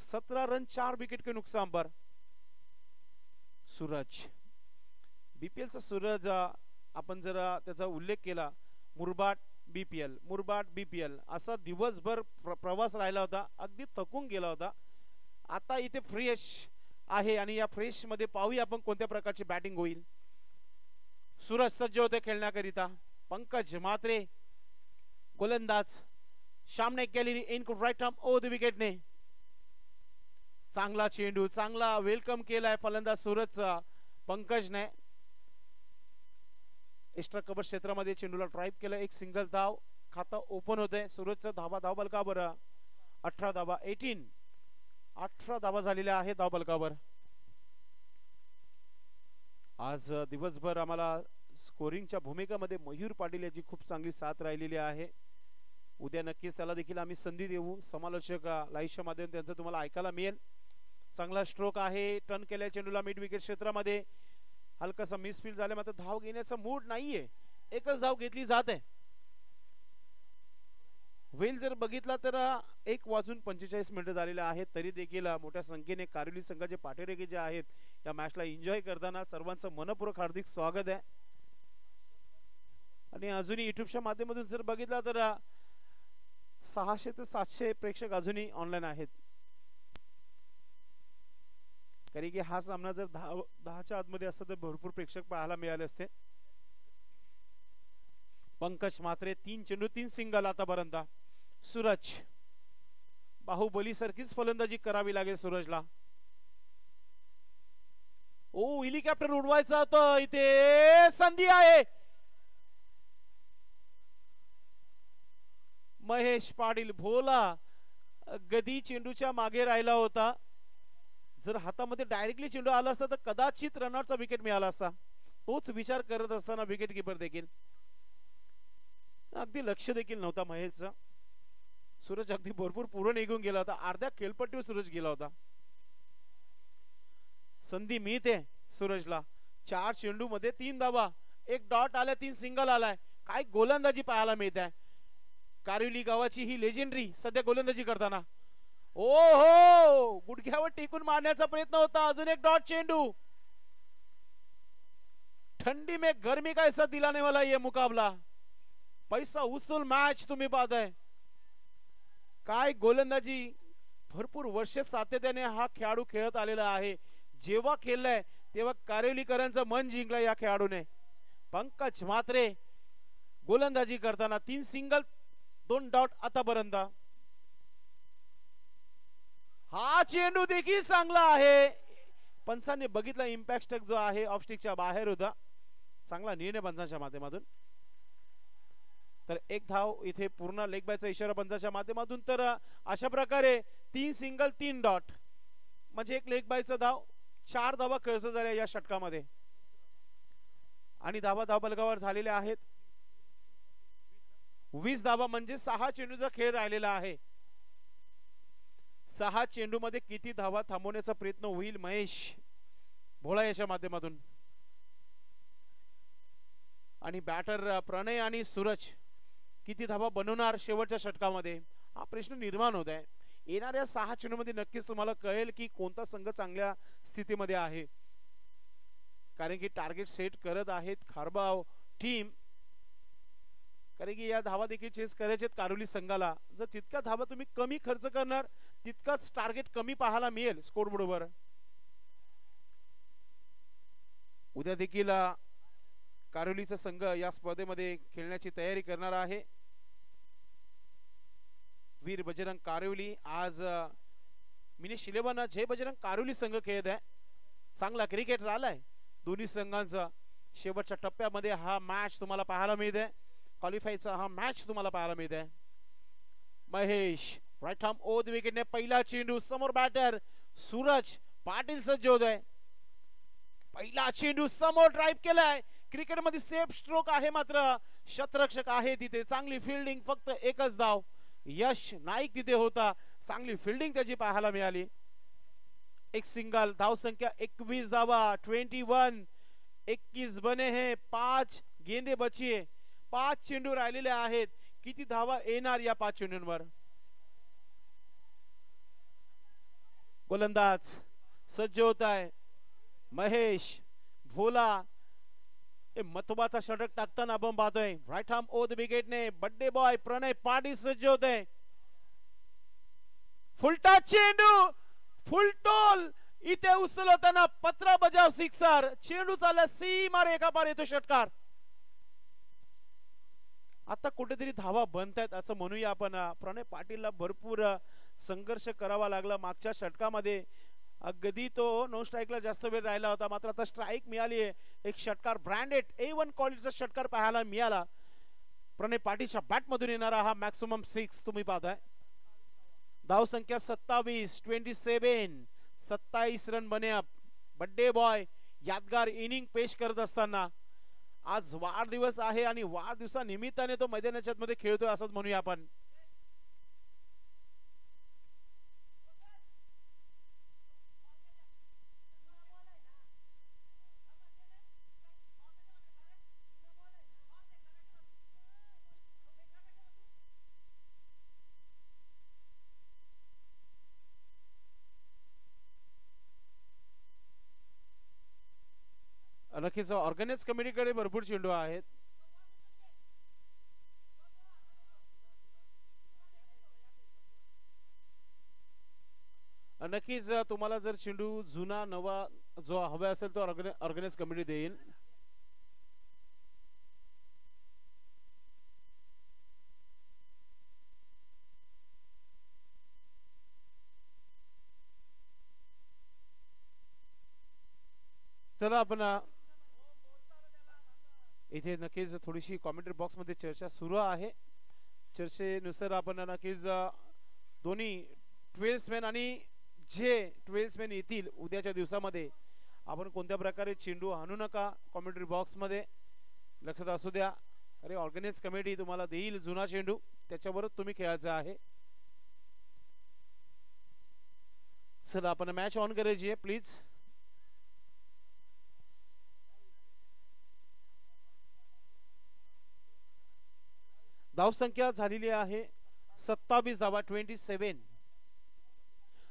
Speaker 1: 17 run 4 wicket के नुकसान पर. सूरज बीपीएलचा सूरज आपण जर त्याचा उल्लेख केला, मुरबाड बीपीएल असा दिवसभर प्रवास राहिला होता, अगदी थकून गेला होता. आता इथे फ्रेश आहे आणि या फ्रेश मध्ये पाहूया आपण कोणत्या प्रकारची बॅटिंग होईल. सूरज सज्ज होते खेळण्याकरिता. पंकज म्हात्रे गोलंदाज सामने केलेली in right arm over the विकेटने. चांगला चेंडू, चांगला वेलकम केलाय फलंदाज सूरजचा पंकजने. एक्स्ट्रा कव्हर क्षेत्रामध्ये चेंडूला ड्राइव्ह केलं. एक सिंगल धाव. खातं ओपन होतंय. सूरजचा धाव बलकावर 18 धावा 18 धावा झालेल्या आहेत धाव बलकावर. आज दिवसभर आम्हाला स्कोरिंगच्या भूमिकामध्ये मयूर पाटील याची खूप चांगली साथ राहिलेली आहे. उद्या नक्कीच त्याला देखील आम्ही संधी देऊ. समालोचक लाईव्हच्या माध्यमातून त्यांचं तुम्हाला ऐकायला मिळेल. चांगला स्ट्रोक आहे. टर्न केल्या चेंडूला मिड विकेट क्षेत्रामध्ये. हलकासा मिसफील्ड झाला, मात्र धाव घेण्याचा मूड नाहीये. एकच धाव घेतली जाते. वेल जर बघितला तर 1:45 झालेले आहेत, तरी देखील मोठ्या संख्येने कारोली संघाचे पाठीरेखे जे आहेत या मॅचला एन्जॉय करताना सर्वांचं मनपूर्वक हार्दिक स्वागत आहे. आणि अजूनही युट्यूबच्या माध्यमातून जर बघितला तर 600 ते 700 प्रेक्षक अजूनही ऑनलाईन आहेत. कारण की हा सामना जर 10च्या आतमध्ये असता तर भरपूर प्रेक्षक पाहायला मिळाले असते. पंकज म्हात्रे 3 चेंडू 3 सिंगल आतापर्यंत. सूरज बाहुबली सारखीच फलंदाजी करावी लागेल सूरजला. ओ हेलिकॉप्टर उडवायचा होता, इथे संधी आहे. महेश पाटील भोला गदी चेंडूच्या मागे राहिला होता. जर हातामध्ये डायरेक्टली चेंडू आला असता तर कदाचित रनआउटचा विकेट मिळाला असता. तोच विचार करत असताना विकेट कीपर देखील अगदी लक्ष देखील नव्हता महेशचा. सूरज अगदी भरपूर पुढे निघून गेला होता, अर्ध्या खेळपट्टीवर सूरज गेला होता. संधी मिळते सूरजला. 4 चेंडू मध्ये 3 धावा, 1 डॉट आलाय, 3 सिंगल आलाय. काय गोलंदाजी पाहायला मिळत आहे. कारिवली गावाची ही लेजेंडरी सध्या गोलंदाजी करताना. ओ हो, गुडघ्यावर टेकून मारण्याचा प्रयत्न होता. अजून 1 डॉट चेंडू. ठंडी में गर्मी का ऐसा दिलाने वाला ये मुकाबला. पैसा उसूल मॅच तुम्ही पाहताय. काय गोलंदाजी, भरपूर वर्ष सातत्याने हा खेळाडू खेळत आलेला आहे. जेव्हा खेळलाय तेव्हा कारेवलीकरांचं मन जिंकलं या खेळाडूने. पंकज म्हात्रे गोलंदाजी करताना 3 सिंगल 2 डॉट आतापर्यंत. हा चेंडू देखील चांगला आहे. पंचांनी बघितला इम्पॅक्ट स्टक जो आहे ऑफ स्टिकच्या बाहेर होता. चांगला निर्णय पंचांच्या माध्यमातून. तर 1 धाव इथे पूर्ण लेग बायचा इशारा पंचांच्या माध्यमातून. तर अशा प्रकारे 3 सिंगल 3 डॉट म्हणजे 1 लेग बायचा धाव, 4 धावा खर्च झाल्या या षटकामध्ये. आणि धावा धावफलकावर झालेल्या आहेत 20 धावा, म्हणजे 6 चेंडूचा खेळ राहिलेला आहे. 6 चेंडू मध्ये किती धावा थांबवण्याचा प्रयत्न होईल महेश भोळा याच्या माध्यमातून. आणि बॅटर प्रणय आणि सूरज किती धावा बनवणार शेवटच्या षटकामध्ये, हा प्रश्न निर्माण होत आहे. येणाऱ्या 6 चेंडू मध्ये नक्कीच तुम्हाला कळेल की कोणता संघ चांगल्या स्थितीमध्ये आहे. कारण की टार्गेट सेट करत आहेत खारबाव टीम. कारण की या धावा देखील चेस करायचे कारोली संघाला. जर तितक्या धावा तुम्ही कमी खर्च करणार तितकाच टार्गेट कमी पाहायला मिळेल स्कोर बोर्डवर. उद्या देखील कारोलीचा संघ या स्पर्धेमध्ये खेळण्याची तयारी करणार आहे. वीर बजरंग कारोली आज मिनेश 11 जय बजरंग कारोली संघ खेळत आहे. चांगला क्रिकेट आलाय दोन्ही संघांचा. शेवटच्या टप्प्यामध्ये हा मॅच तुम्हाला पाहायला मिळते. क्वालिफायचा हा मॅच तुम्हाला पाहायला मिळते. Mahesh right arm over the विकेटने पहिला चेंडू. समोर बॅटर सूरज पाटील सज्ज होत आहे. पहिला चेंडू समोर ड्राइव्ह केलाय. क्रिकेटमध्ये सेफ स्ट्रोक आहे, मात्र शतरक्षक आहे तिथे. चांगली फिल्डिंग, फक्त 1च धाव. यश नाईक तिथे होता, चांगली फिल्डिंग त्याची पाहायला मिळाली. 1 सिंगल. धाव संख्या 21 धावा 21. 21 बने हैं, 5 गेंदे बचिए. 5 चेंडू राहिलेले आहेत. किती धावा येणार या 5 चेंडूंवर. गोलंदाज सज्ज होत आहे महेश भोला. महत्वाचा षटक टाकताना आपण पाहतोय. राईट आर्म ओव्हर द विकेटने बड्डे बॉय प्रणय पाटील सज्ज होते. फुलटा चेंडू, फुलटोल इथे उचलताना पत्रा बजाव सिक्सर. चेंडू चालला सीमा रेखा पार येतो षटकार. आता कुठेतरी धावा बनतायत असं म्हणूया आपण. प्रणय पाटीलला भरपूर संघर्ष करावा लागला मागच्या षटकामध्ये. अगदी तो नो स्ट्राईकला जास्त वेळ राहिला होता, मात्र आता स्ट्राईक मिळाली आहे. एक षटकार ब्रँडेड A1 क्वालिटीचा षटकार पाहायला मिळाला. प्रणय पाटीलच्या बॅट मधून येणारा हा मॅक्सिमम 6 तुम्ही पाहताय. धाव संख्या 27 27. 27 रन बने. बड्डे बॉय यादगार इनिंग पेश करत असताना आज वाढदिवस आहे आणि वाढदिवसानिमित्ताने तो मैदानाच्या मध्ये खेळतोय असंच म्हणूया आपण. नक्कीच ऑर्गनाइज कमिटीकडे भरपूर चेंडू आहेत. नक्कीच तुम्हाला जर चेंडू जुना नवा जो हवा असेल तो ऑर्गनाइज कमिटी देईल. चला आपण इथे नक्कीच थोडीशी कॉमेंट्री बॉक्स मध्ये चर्चा सुरू आहे. चर्चेनुसार आपण नक्कीच दोन्ही 12 मॅन आणि जे 12 मॅन येतील उद्याच्या दिवसामध्ये आपण कोणत्या प्रकारे चेंडू आणू नका कॉमेंट्री बॉक्स मध्ये लक्षात असू द्या. अरे ऑर्गनाइज कमिटी तुम्हाला देईल जुना चेंडू, त्याच्यावरच तुम्ही खेळायचं आहे. चला आपण मॅच ऑन करायची आहे प्लीज. धावसंख्या झालेली आहे 27 धावा 27.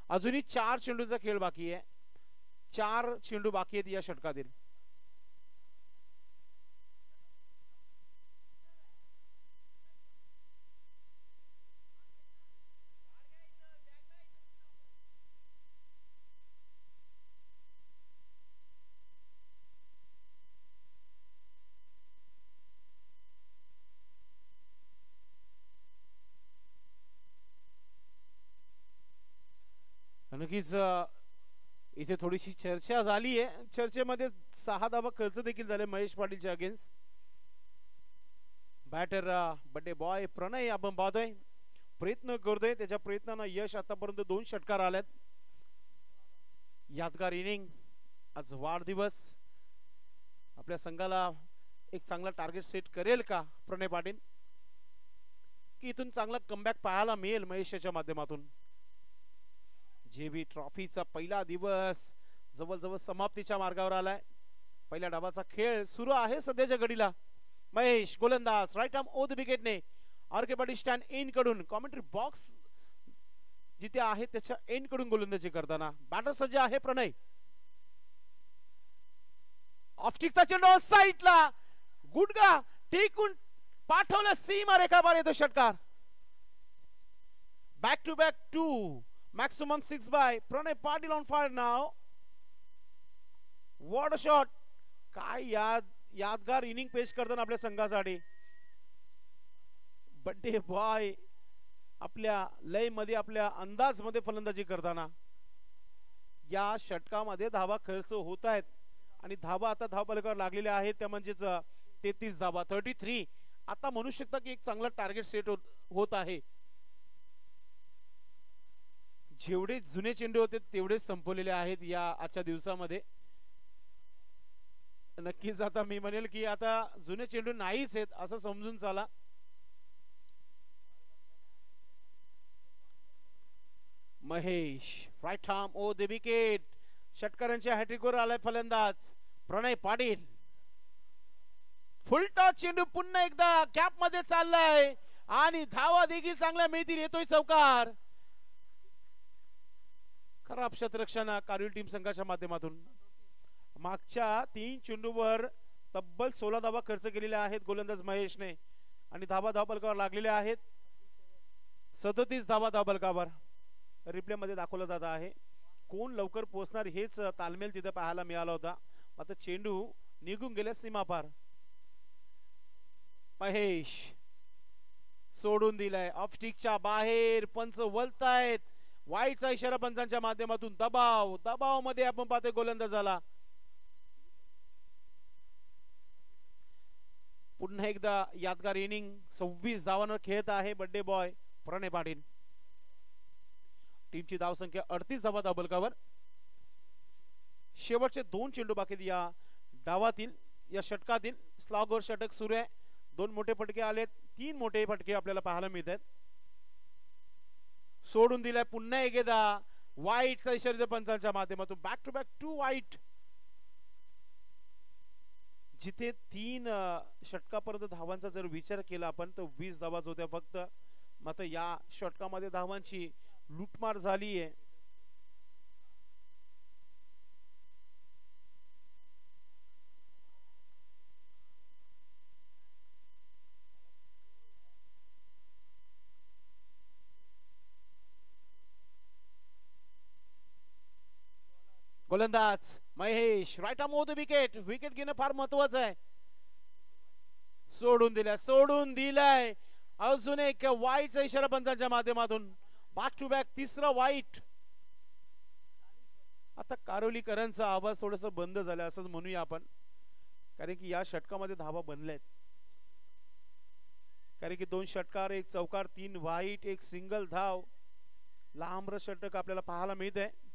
Speaker 1: अजूनही 4 चेंडूचा खेळ बाकी आहे. 4 चेंडू बाकी आहेत या षटकातील. नक्कीच इथे थोडीशी चर्चा झाली आहे. चर्चेमध्ये 6 धावा खर्च देखील झाले महेश पाटीलच्या against. Batter birthday boy Pranay आपण पाहतोय प्रयत्न करतोय. त्याच्या प्रयत्नांना यश आतापर्यंत 2 षटकार आलेत. यादगार इनिंग. आज वाढदिवस. आपल्या संघाला एक चांगला टार्गेट सेट करेल का प्रणय पाटील, की इथून चांगला कमबॅक पाहायला मिळेल महेशच्या माध्यमातून. जेबी ट्रॉफीचा पहिला दिवस जवळजवळ समाप्तीच्या मार्गावर आलाय. पहिल्या डावाचा खेळ सुरू आहे सध्याच्या घडीला. महेश गोलंदाज राईट आर्म ओ द विकेटने आर.के. पाटील स्टँड इन कडून कॉमेंट्री बॉक्स जिथे आहे त्याच्या एंड कडून गोलंदाजी करताना बॅटर सज्ज आहे प्रणय. ऑफस्टिकचा चेंडू साईडला गुडगा टेकून पाठवला सीमा रेखाबाहेर येतो षटकार. Back to back 2 maximum 6 by Pranay Patil on fire नाव. What a shot. काय यादगार इनिंग पेश करताना आपल्या संघासाठी बड्डे बॉय आपल्या लय मध्ये आपल्या अंदाज मध्ये फलंदाजी करताना. या षटकामध्ये धावा खर्च होत आहेत आणि धावा आता धावफलकावर लागलेल्या आहेत त्या म्हणजेच 33 धावा 33. आता म्हणू शकता की एक चांगला टार्गेट सेट होत आहे. जेवढे जुने चेंडू होते तेवढेच संपवलेले आहेत या आजच्या दिवसामध्ये. नक्कीच आता मी म्हणेल की आता जुने चेंडू नाहीच आहेत असं समजून चाला. Mahesh right arm O the wicket. षटकारांच्या हॅट्रिकवर आलाय फलंदाज प्रणय पाटील. फुल टॉस चेंडू पुन्हा एकदा कॅप मध्ये चाललाय आणि धावा देखील चांगल्या मिळतील. येतोय चौकार. खराब क्षेत्ररक्षण कारवीर टीम संघाच्या माध्यमातून. मागच्या 3 चेंडूवर तब्बल 16 धावा खर्च केलेल्या आहेत गोलंदाज महेशने आणि धावा धावफलकावर लागलेल्या आहेत 37 धावा धावफलकावर. रिप्ले मध्ये दाखवलं जात आहे. कोण लवकर पोहोचणार हेच तालमेल तिथे पाहायला मिळाला होता. आता चेंडू निघून गेल्या सीमापार. महेश सोडून दिलाय ऑफस्टिकच्या बाहेर. पंच वलतायत. वाईटचा इशारा पंचांच्या माध्यमातून. दबाव मध्ये आपण पाहतोय गोलंदाजाला. पुन्हा एकदा यादगार इनिंग. 26 धावांवर खेळत आहे बड्डे बॉय प्रणय पाटील. टीमची धावसंख्या 38 धावा धावफलकावर. शेवटचे 2 चेंडू बाकी या डावातील या षटकातील. स्लॉगवर षटक सुरू आहे. 2 मोठे फटके आलेत. 3 मोठे फटके आपल्याला पाहायला मिळत आहेत. सोडून दिलाय पुन्हा एकदा. वाईटचा इशारा पंचांच्या माध्यमातून. बॅक टू बॅक 2 वाईट. जिथे 3 षटकापर्यंत धावांचा जर विचार केला आपण तर 20 धावाच होत्या फक्त. मात्र या षटकामध्ये धावांची लूटमार झाली आहे. गोलंदाज Mahesh right arm O the wicket. Wicket घेणं फार महत्वाचं आहे. सोडून दिलाय. अजून एक वाईटचा इशारा पंचांच्या माध्यमातून. बॅक टू बॅक 3रा वाईट. आता कारोलीकरांचा आवाज थोडस बंद झाला असंच म्हणूया आपण, कारण की या षटकामध्ये धावा बनल्यात. कारण की 2 षटकार 1 चौकार 3 वाईट 1 सिंगल धाव. लांब षटक आपल्याला पाहायला मिळत आहे.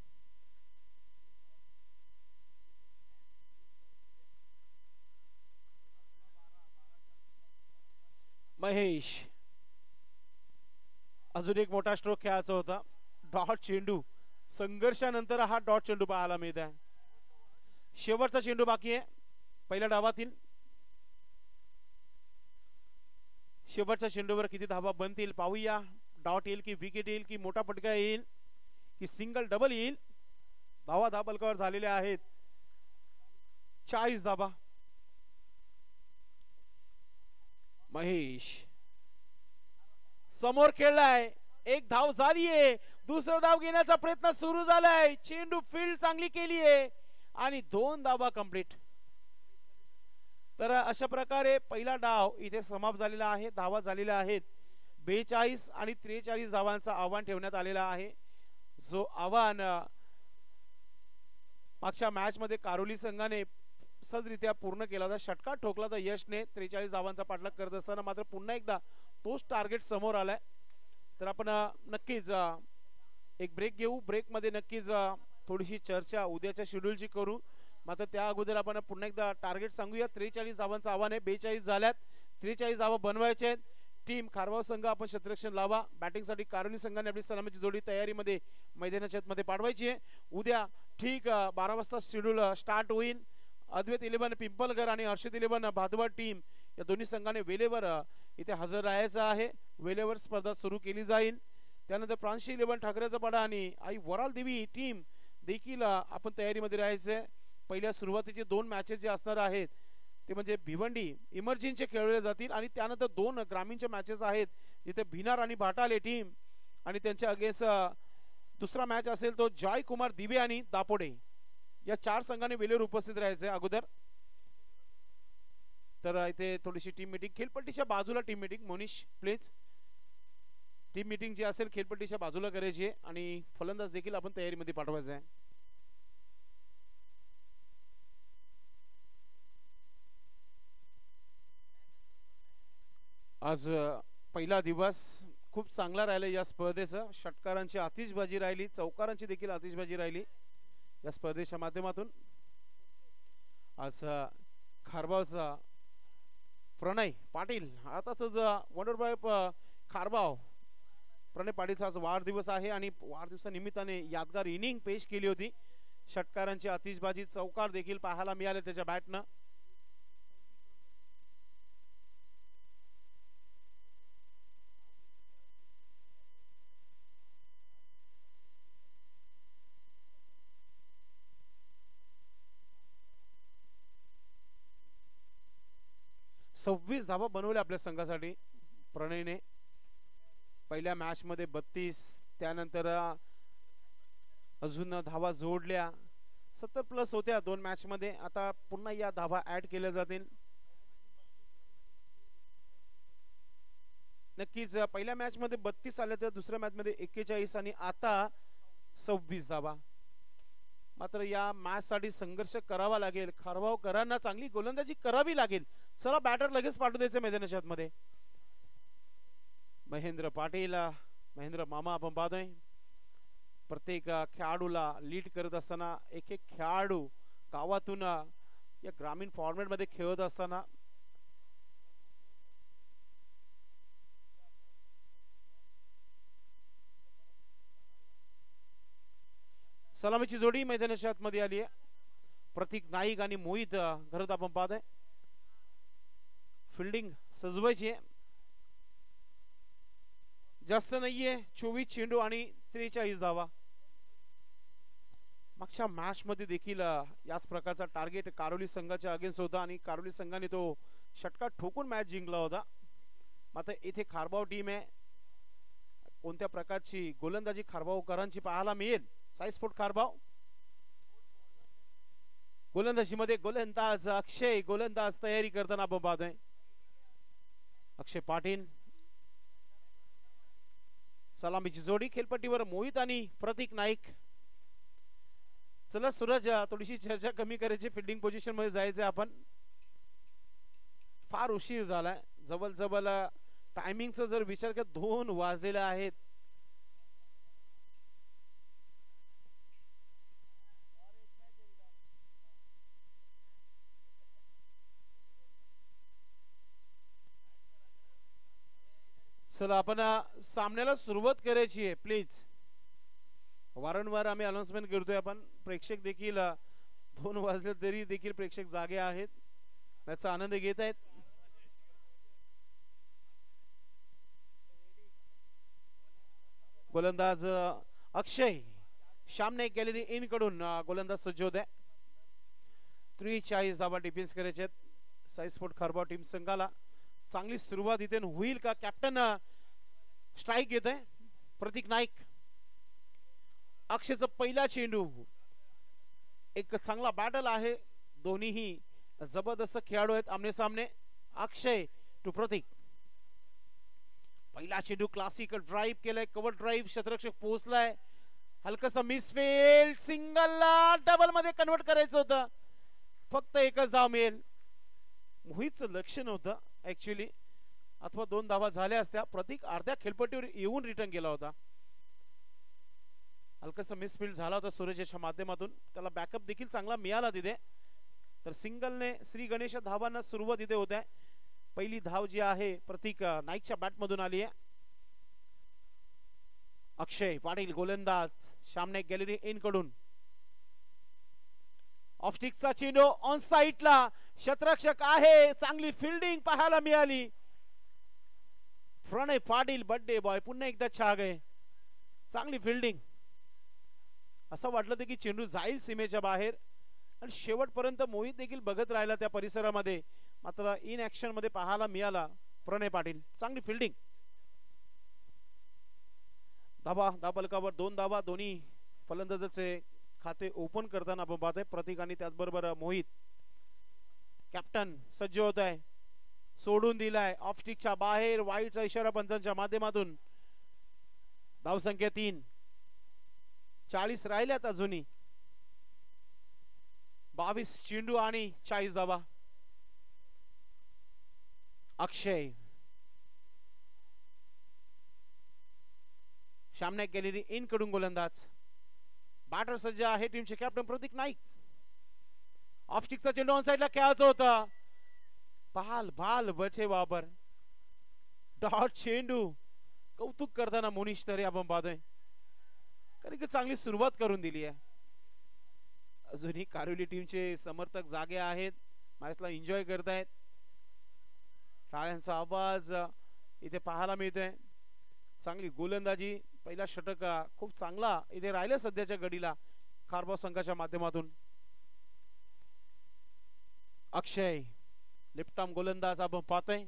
Speaker 1: महेश अजून एक मोठा स्ट्रोक खेळायचा होता. डॉट चेंडू संघर्षानंतर हा डॉट चेंडू पाहायला मिळत आहे. शेवटचा चेंडू बाकी आहे पहिल्या डावातील. शेवटच्या चेंडूवर किती धावा बनतील पाहूया. डॉट येईल की विकेट येईल की मोठा फटका येईल की सिंगल डबल येईल. धावा धाबलकावर झालेल्या आहेत 40 धावा. महेश समोर खेळलाय, एक धाव झालीये, दुसरा धाव घेण्याचा प्रयत्न सुरू झालाय. चेंडू फील्ड चांगली केली आहे आणि 2 धावा कंप्लीट. तर अशा प्रकारे पहिला डाव इथे समाप्त झालेला आहे. धावा झालेल्या आहेत 42 आणि 43 धावांचा आव्हान ठेवण्यात आलेला आहे. जो आव्हान मागच्या मॅच मध्ये कारोली संघाने सहजरित्या पूर्ण केला होता. षटकार ठोकला तर यशने 43 धावांचा पाठलाग करत असताना मात्र पुन्हा एकदा तोच टार्गेट समोर आलाय. तर आपण नक्कीच एक ब्रेक घेऊ. ब्रेक मध्ये नक्कीच थोडीशी चर्चा उद्याच्या शेड्यूलची करू. मात्र त्या अगोदर आपण पुन्हा एकदा टार्गेट सांगूया. 43 धावांचं आव्हान आहे. 42 झाल्यात. 43 धावा बनवायचे आहेत. टीम खारबाव संघ आपण क्षेत्ररक्षण लावा. बॅटिंगसाठी कारोली संघाने आपली सलामीची जोडी तयारीमध्ये मैदानाच्या मध्ये पाठवायची आहे. उद्या ठीक 12 वाजता शेड्यूल स्टार्ट होईल. अद्वैत 11 पिंपलगर आणि हर्षद 11 भादवड टीम या दोन्ही संघाने वेलेवर इथे हजर राहायचं आहे. वेलेवर स्पर्धा सुरू केली जाईल. त्यानंतर प्रांशी 11 ठाकरेचा पाडा आणि आई वराल देवी टीम देखील आपण तयारीमध्ये राहायचंय. पहिल्या सुरुवातीचे 2 मॅचेस जे असणार आहेत ते म्हणजे भिवंडी इमर्जिनचे खेळवले जातील आणि त्यानंतर 2 ग्रामीणचे मॅचेस आहेत जिथे भिनार आणि भाटाले टीम आणि त्यांच्या अगेन्स्ट दुसरा मॅच असेल तो जॉय कुमार दिवे आणि दापोडे या 4 संघाने वेलेवर उपस्थित राहायचे अगोदर. तर इथे थोडीशी टीम मीटिंग खेळपट्टीच्या बाजूला team meeting Monish please. Team meeting जी असेल खेळपट्टीच्या बाजूला करायची आहे आणि फलंदाज देखील आपण तयारीमध्ये पाठवायचा आहे. आज पहिला दिवस खूप चांगला राहिला या स्पर्धेचा. षटकारांची आतिषबाजी राहिली, चौकारांची देखील आतिषबाजी राहिली या स्पर्धेच्या माध्यमातून. आज खारबावचा प्रणय पाटील आताच वंडरबॉय खारबाव प्रणय पाटीलचा आज वाढदिवस आहे आणि वाढदिवसानिमित्ताने यादगार इनिंग पेश केली होती. षटकारांची आतिषबाजी, चौकार देखील पाहायला मिळाले त्याच्या बॅटनं. सव्वीस धावा बनवल्या आपल्या संघासाठी प्रणयने. पहिल्या मॅच मध्ये 32, त्यानंतर अजून धावा जोडल्या. 70+ होत्या 2 मॅच मध्ये. आता पुन्हा या धावा ऍड केल्या जातील. नक्कीच पहिल्या मॅच मध्ये 32 आल्या तर दुसऱ्या मॅच मध्ये 41 आणि आता 26 धावा. मात्र या मॅच साठी संघर्ष करावा लागेल. खारबावकरांना चांगली गोलंदाजी करावी लागेल. चला बॅटर लगेच पाठवू द्यायचं मैदानाच्या आतमध्ये. महेंद्र पाटील, महेंद्र मामा आपण पाहतोय. प्रत्येक खेळाडूला लीड करत असताना एक एक खेळाडू गावातून या ग्रामीण फॉर्मॅट मध्ये खेळत असताना सलामीची जोडी मैदानाच्या आतमध्ये आली आहे. प्रतीक नाईक आणि मोहित घरात आपण पाहतोय. फिल्डिंग सजवायची आहे. जास्त नाहीये. 24 चेंडू आणि 43 धावा. मागच्या मॅच मध्ये देखील याच प्रकारचा टार्गेट कारोली संघाच्या अगेन्स्ट होता आणि कारोली संघाने तो षटकार ठोकून मॅच जिंकला होता. मात्र इथे खारबाव टीम आहे. कोणत्या प्रकारची गोलंदाजी खारबावकरांची पाहायला मिळेल. साईस्पोर्ट खारबाव गोलंदाजी मध्ये गोलंदाज अक्षय गोलंदाज तयारी करताना आपण पाहतोय. अक्षय पाटील. सलामीची जोडी खेळपट्टीवर मोहित आणि प्रतीक नाईक. चला सूरज थोडीशी चर्चा कमी करायची. फिल्डिंग पोझिशन मध्ये जायचं आपण. फार उशीर झालाय. जवळ टायमिंगचा जर विचार केला 2 वाजलेले आहेत. चला आपण सामन्याला सुरुवात करायची आहे प्लीज. वारंवार आम्ही अनाउन्समेंट करतोय, आपण प्रेक्षक देखील 2 वाजले तरी देखील प्रेक्षक जागे आहेत, याचा आनंद घेत आहेत. गोलंदाज अक्षय सामने गॅलरी इन कडून गोलंदाज सज्ज होत आहे. 43 धावा डिफेन्स करायचे आहेत साई स्पोर्ट खारबाव टीम संघाला. चांगली सुरुवात इथे होईल का? कॅप्टन स्ट्राइक घेत आहे प्रतीक नाईक. अक्षयचा पहिला चेंडू, एक चांगला बॅटल आहे, दोन्हीही जबरदस्त खेळाडू आहेत आमने सामने. अक्षय टू प्रतीक. पहिला चेंडू क्लासिकल ड्राइव्ह केलाय, कव्हर ड्राइव्ह, क्षेत्ररक्षक पोहोचलाय, हलकासा मिसफील्ड, सिंगलला डबल मध्ये कन्वर्ट करायचं होतं, फक्त एकच धाव मिळेल. मोहितचं लक्ष नव्हतं ऍक्च्युली, अथवा 2 धावा झाल्या असत्या. प्रतीक अर्ध्या खेळपट्टीवर येऊन रिटर्न गेला होता. हलकासा मिसफील्ड झाला होता सूरजच्या माध्यमातून, त्याला बॅकअप देखील चांगला मिळाला तिथे. तर सिंगलने श्री गणेश धावांना सुरुवात इथे होत आहे. पहिली धाव जी आहे प्रतीक नाईकच्या बॅट मधून आली आहे. अक्षय पाटील गोलंदाज सामने गॅलरी इन कडून. ऑफ स्टिकचा चेंडू ऑन साइडला, क्षेत्ररक्षक आहे, चांगली फिल्डिंग पाहायला मिळाली. प्रणय पाटील बर्थडे बॉय पुन्हा एकदा छा गए, चांगली फिल्डिंग. असं वाटलं होतं की चेंडू जाईल सीमेच्या बाहेर, आणि शेवटपर्यंत मोहित देखील बघत राहिला त्या परिसरामध्ये, मात्र इन ऍक्शन मध्ये पाहायला मिळाला प्रणय पाटील. चांगली फिल्डिंग. धावा धाबलकावर 2 धावा, दोन्ही फलंदाजाचे खाते ओपन करताना आपण पाहतोय प्रतीक आणि त्याचबरोबर मोहित. कॅप्टन सज्ज होत आहे, सोडून दिलाय ऑफ स्टिकच्या बाहेर, वाईटचा इशारा पंचांच्या माध्यमातून. धाव संख्या 3, 40 राहिल्यात अजूनही. 22 चेंडू आणि 40 धावा. अक्षय सामने गॅलरी इन कडून गोलंदाज. बॅटर सज्ज आहे टीमचे कॅप्टन प्रतीक नाईक. ऑफ स्टिकचा चेंडू ऑन साइडला खेळायचं होता, पाल बाल बचे वापर, डॉट चेंडू. कौतुक करताना मोनिश तरी आपण पाहतोय, कारण की चांगली सुरुवात करून दिली आहे. अजूनही कारोली टीमचे समर्थक जागे आहेत, मॅचला एन्जॉय करतायत. टाळ्यांचा आवाज इथे पाहायला मिळतोय. चांगली गोलंदाजी, पहिला षटक खूप चांगला इथे राहिला सध्याच्या घडीला खारबाव संघाच्या माध्यमातून. अक्षय लेफ्ट आर्म गोलंदाज आपण पाहतोय.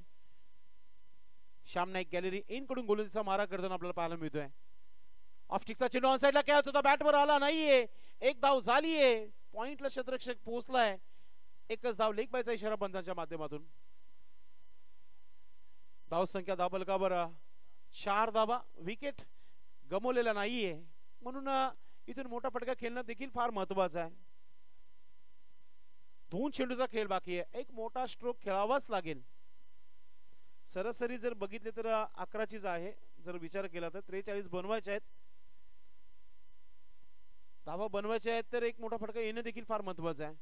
Speaker 1: सामना एक गॅलरी इन कडून गोलंदाजीचा मारा करताना आपल्याला पाहायला मिळतोय. ऑफ स्टिकचा चेंडू ऑन साइडला खेळायचा होता, बॅटवर आला नाहीये, एक धाव झालीये, पॉइंटला क्षेत्ररक्षक पोहोचलाय, एकच धाव, लेग बायचा इशारा पंचांच्या माध्यमातून. धाव संख्या धाबलकावर 4 धावा. विकेट गमवलेला नाहीये, म्हणून इथून मोठा फटका खेळणं देखील फार महत्वाचं आहे. 2 चेंडूचा खेळ बाकी आहे, एक मोठा स्ट्रोक खेळावाच लागेल. सरासरी जर बघितले तर 11चीच आहे, जर विचार केला तर 43 बनवायचे आहेत. धावा बनवायचे आहेत तर एक मोठा फटका येणं देखील फार महत्वाचं आहे.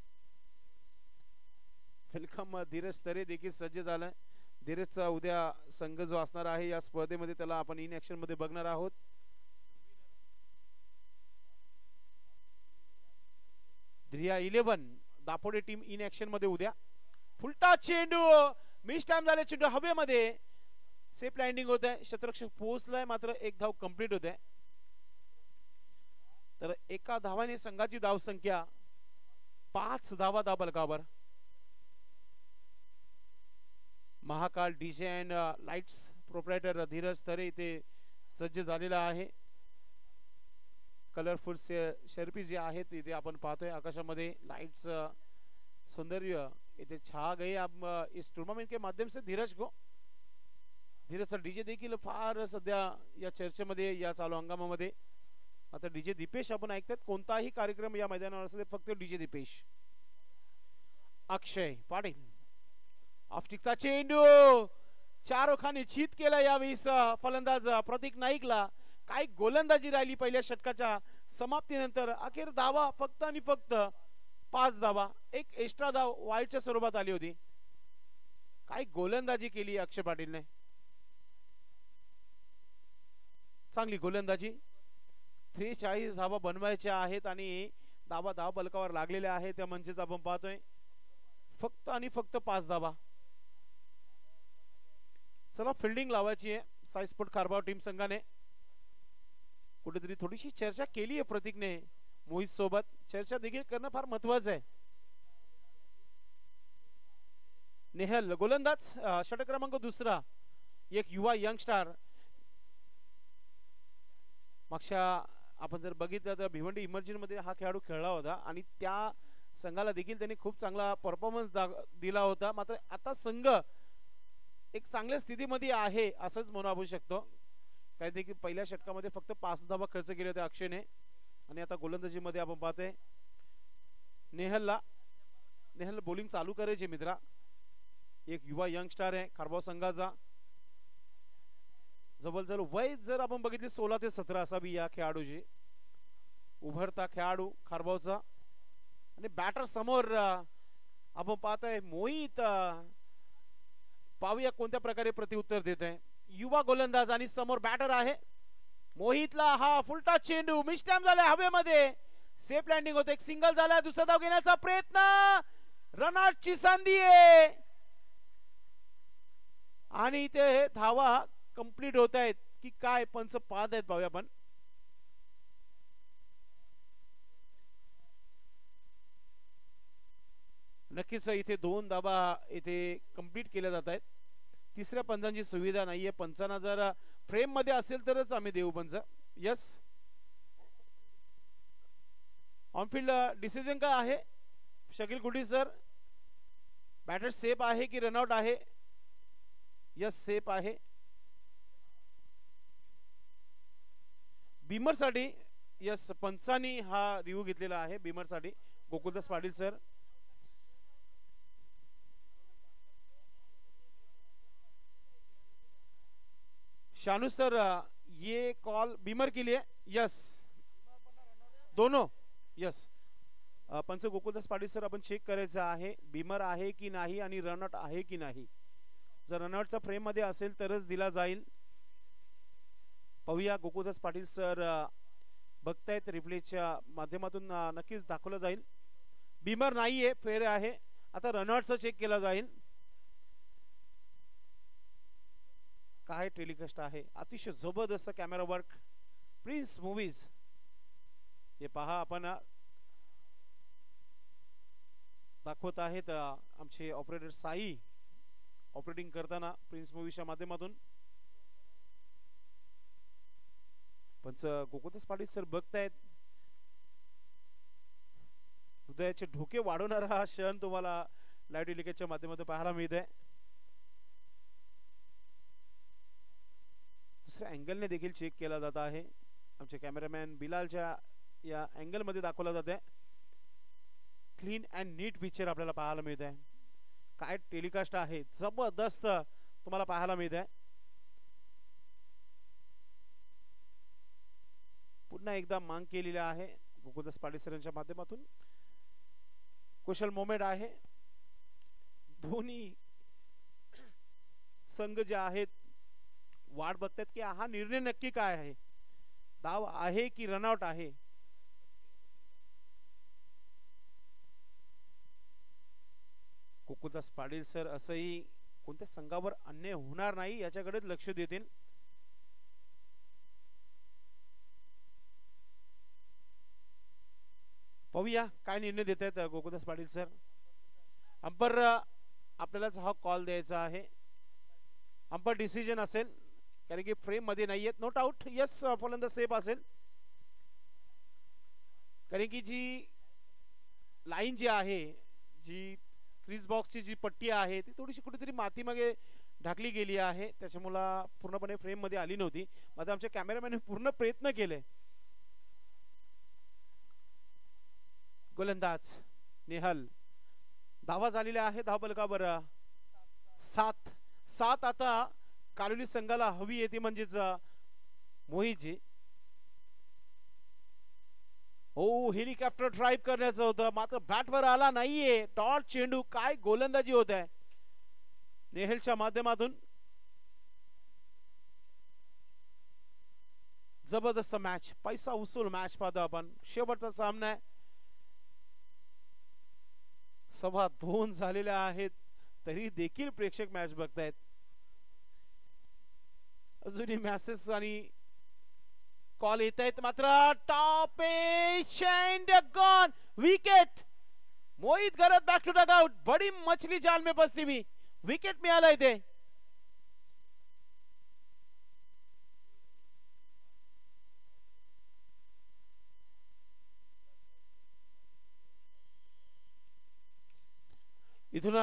Speaker 1: वेलकम धीरज तरे देखील सज्ज झालाय. धीरजचा उद्या संघ जो असणार आहे या स्पर्धेमध्ये त्याला आपण इन ऍक्शन मध्ये बघणार आहोत. ध्रिया 11 दापोडे टीम इन ऍक्शन मध्ये उद्या. फुलटा चेंडू, मिस टाइम झाले, चेंडू हवेमध्ये, सेफ लँडिंग होत आहे, क्षेत्ररक्षक पोहोचलाय, मात्र एक धाव कंप्लीट होत आहे. तर एका धावाने संघाची धाव संख्या 5 धावा धाबलकावर. Mahakal DJ and lights proprietor Dheeraj Tare इथे सज्ज झालेला आहे. कलरफुल शर्पी जे आहेत इथे आपण पाहतोय आकाशामध्ये, लाइट्स सौंदर्य इथे छा गए अब इस टूर्नामेंट के माध्यम से धीरज को. धीरजचा डीजे देखील फार सध्या या चर्चेमध्ये, या चालू हंगामामध्ये. आता डीजे दीपेश आपण ऐकतात, कोणताही कार्यक्रम या मैदानावर असेल फक्त डीजे दीपेश. अक्षय पाटील ऑफ स्टिकचा चेंडू, 4 ओखाने चित केला यावेळी फलंदाज प्रतीक नाईकला. काय गोलंदाजी राहिली पहिल्या षटकाच्या समाप्तीनंतर. अखेर धावा फक्त आणि फक्त 5 धावा, एक एक्स्ट्रा धाव वाईटच्या स्वरूपात आली होती. काय गोलंदाजी केली अक्षय पाटीलने, चांगली गोलंदाजी. 43 धावा बनवायच्या आहेत आणि धावा बलकावर लागलेल्या आहेत त्या म्हणजेच आपण पाहतोय फक्त आणि फक्त 5 धावा. चला फिल्डिंग लावायची आहे साई स्पोर्ट खारबाव टीम संघाने. कुठेतरी थोडीशी चर्चा केली आहे प्रतीकने मोहित सोबत. चर्चा देखील करणं फार महत्वाचं आहे. नेहल गोलंदाज षटक क्रमांक 2 एक युवा यंगस्टार. मागच्या आपण जर बघितलं तर भिवंडी इमर्जन मध्ये हा खेळाडू खेळला होता आणि त्या संघाला देखील त्यांनी खूप चांगला परफॉर्मन्स दिला होता. मात्र आता संघ एक चांगल्या स्थितीमध्ये आहे असंच म्हणू आपण शकतो. काही देखील पहिल्या षटकामध्ये फक्त 5 धावा खर्च केले होते अक्षयने आणि आता गोलंदाजीमध्ये आपण पाहतोय नेहल बॉलिंग चालू करायचे मित्रा. एक युवा यंगस्टार आहे खारबाव संघाचा. जवळजवळ वय जर आपण बघितले 16 ते 17 असावी या खेळाडूची. उभरता खेळाडू खारबावचा आणि बॅटर समोर आपण पाहतोय मोहित. पाहूया कोणत्या प्रकारे प्रत्युत्तर देत आहे युवा गोलंदाज आणि समोर बॅटर आहे मोहितला. हा फुलटा चेंडू मिस्टॅम झाला हवेमध्ये. सेफ लँडिंग होते. एक सिंगल झाला. दुसरा धाव घेण्याचा प्रयत्न. रनआउटची संधी आहे आणि इथे धावा कंप्लीट होत आहेत की काय. पंच 5 आहेत पाहूया आपण. नक्कीच इथे 2 धावा इथे कंप्लीट केल्या जात आहेत. तिसऱ्या पंचांची सुविधा नाहीये. पंचांना जर फ्रेम मध्ये असेल तरच आम्ही देऊ पंच. यस ऑनफिल्ड डिसिजन काय आहे शकील गुडी सर. बॅटर सेफ आहे की रनआउट आहे. यस सेफ आहे. बीमर साठी यस पंचांनी हा रिव्ह्यू घेतलेला आहे. बीमर साठी गोकुलदास पाटील सर. शानू सर ये कॉल बीमर के लिए. यस दोनों यस. पंच गोकुलदास पाटील सर आपण चेक करायचं आहे बीमर आहे की नाही आणि रनआउट आहे की नाही. जर रनआउटचा फ्रेम मध्ये असेल तरच दिला जाईल. पाहूया गोकुलदास पाटील सर बघतायत रिप्लेच्या माध्यमातून नक्कीच दाखवलं जाईल. बीमर नाहीये फेर आहे. आता रनआउटचा चेक केला जाईल. काय टेलिकास्ट आहे. अतिशय जबरदस्त कॅमेरा वर्क प्रिन्स मूवीज. हे पहा आपण दाखवत आहेत आमचे ऑपरेटर साई ऑपरेटिंग करताना प्रिन्स मूवीच्या माध्यमातून. पंच गोकुलदास पाटील सर बघतायत. हृदयाचे ढोके वाढवणारा हा क्षण तुम्हाला लाईव्ह टेलिकास्टच्या माध्यमातून पाहायला मिळत आहे. दुसऱ्या अँगलने देखील चेक केला जात आहे. आमचे कॅमेरामॅन बिलालच्या या अँगल मध्ये दाखवला जात आहे. क्लीन अँड नीट पिक्चर आपल्याला पाहायला मिळत आहे. काय टेलिकास्ट आहे जबरदस्त तुम्हाला पाहायला मिळत आहे. पुन्हा एकदा मांग केलेली आहे गोकुलदास पाटील सरांच्या माध्यमातून. कुशल मोमेंट आहे. दोन्ही संघ जे आहेत वाट बघतात की हा निर्णय नक्की काय आहे. धाव आहे की रनआउट आहे. गोकुलदास पाटील सर असंही कोणत्या संघावर अन्याय होणार नाही याच्याकडे लक्ष देतील. पाहूया काय निर्णय देत आहेत गोकुलदास पाटील सर. अंपर आपल्यालाच हा कॉल द्यायचा आहे. अंपर डिसिजन असेल कारण की फ्रेम मध्ये नाहीये. Note out. यस फलंदाज सेफ असेल कारण की जी लाईन जी आहे जी क्रीज बॉक्सची जी पट्टी आहे ती थोडीशी कुठेतरी मातीमागे ढाकली गेली आहे. त्याच्यामुळे पूर्णपणे फ्रेम मध्ये आली नव्हती. मात्र आमच्या कॅमेरामॅनने पूर्ण प्रयत्न केले. गोलंदाज नेहल. धावा झालेल्या आहे धाव फलकावर 7. आता कालोली संघाला हवी येते म्हणजेच मोहितजी. हो हेलिकॉप्टर ड्राईव्ह करण्याचं होतं मात्र बॅटवर आला नाहीये. डॉट चेंडू. काय गोलंदाजी होत आहे नेहलच्या माध्यमातून. जबरदस्त मॅच, पैसा उसूल मॅच पाहतो आपण. शेवटचा सामना आहे, 2:15 झालेल्या आहेत तरी देखील प्रेक्षक मॅच बघतायत. अजूनही मॅसेज आणि कॉल येत आहेत मात्र टॉप गॉन विकेट. मोहित करत बॅक टू डग आउट. बडी मछली जाल में फसती हुई विकेट मिळाला इथे. इथून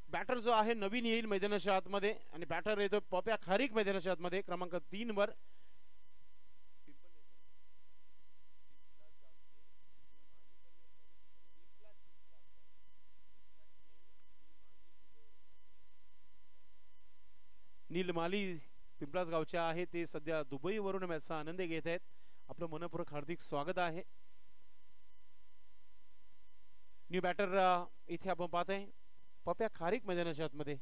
Speaker 1: बॅटर जो आहे नवीन येईल मैदानाच्या आतमध्ये आणि बॅटर येतो पप्या खारीक मैदानाच्या आतमध्ये क्रमांक 3 वर. नीलमाली पिंपळास गावचे आहे ते सध्या दुबई वरून मॅचचा आनंद घेत आहेत. आपलं मनपूर्वक हार्दिक स्वागत आहे. न्यू बॅटर इथे आपण पाहतोय पप्या खारीक मैदानाच्या आतमध्ये.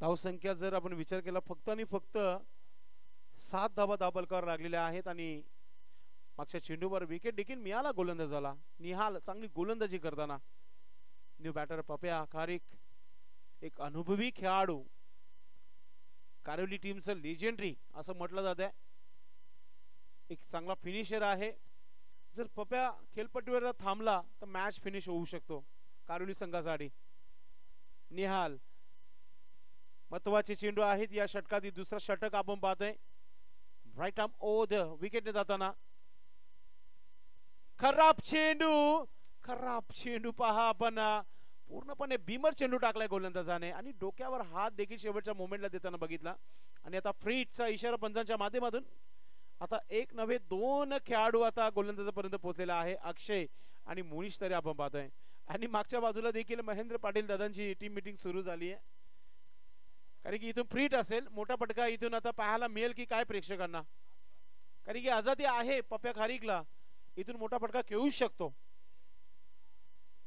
Speaker 1: धावसंख्या जर आपण विचार केला फक्त आणि फक्त 7 धावा दाबलकर लागलेल्या आहेत आणि मागच्या चेंडूवर विकेट देखील मिळाला गोलंदाजाला. निहाल चांगली गोलंदाजी करताना. न्यू बॅटर पप्या खारीक एक अनुभवी खेळाडू, कारोली टीमचं लेजेंडरी असं म्हटलं जातं. एक चांगला फिनिशर आहे. जर पप्या खेळपट्टीवर थांबला तर मॅच फिनिश होऊ शकतो कारोली संघासाठी. निहाल महत्वाचे चेंडू आहेत या षटकातील. दुसरा षटक आपण पाहतोय. राईट आर्म ओव्हर द विकेटने जाताना खराब चेंडू पहा आपण. पूर्णपणे बीमर चेंडू टाकलाय गोलंदाजाने आणि डोक्यावर हात देखील शेवटच्या मोमेंटला देताना बघितला. आणि आता फ्री हिटचा इशारा पंचांच्या माध्यमातून आता एक नव्हे 2 खेळाडू आता गोलंदाजापर्यंत पोहोचलेला आहे. अक्षय आणि मोनिश तरी आपण पाहतोय. आणि मागच्या बाजूला देखील महेंद्र पाटील दादांची टीम मीटिंग सुरू झाली आहे. कारण की इथून फ्री हिट असेल. मोठा फटका इथून आता पाहायला मिळेल की काय प्रेक्षकांना. कारण की आझादी आहे पप्या खारीकला. इथून मोठा फटका खेळू शकतो.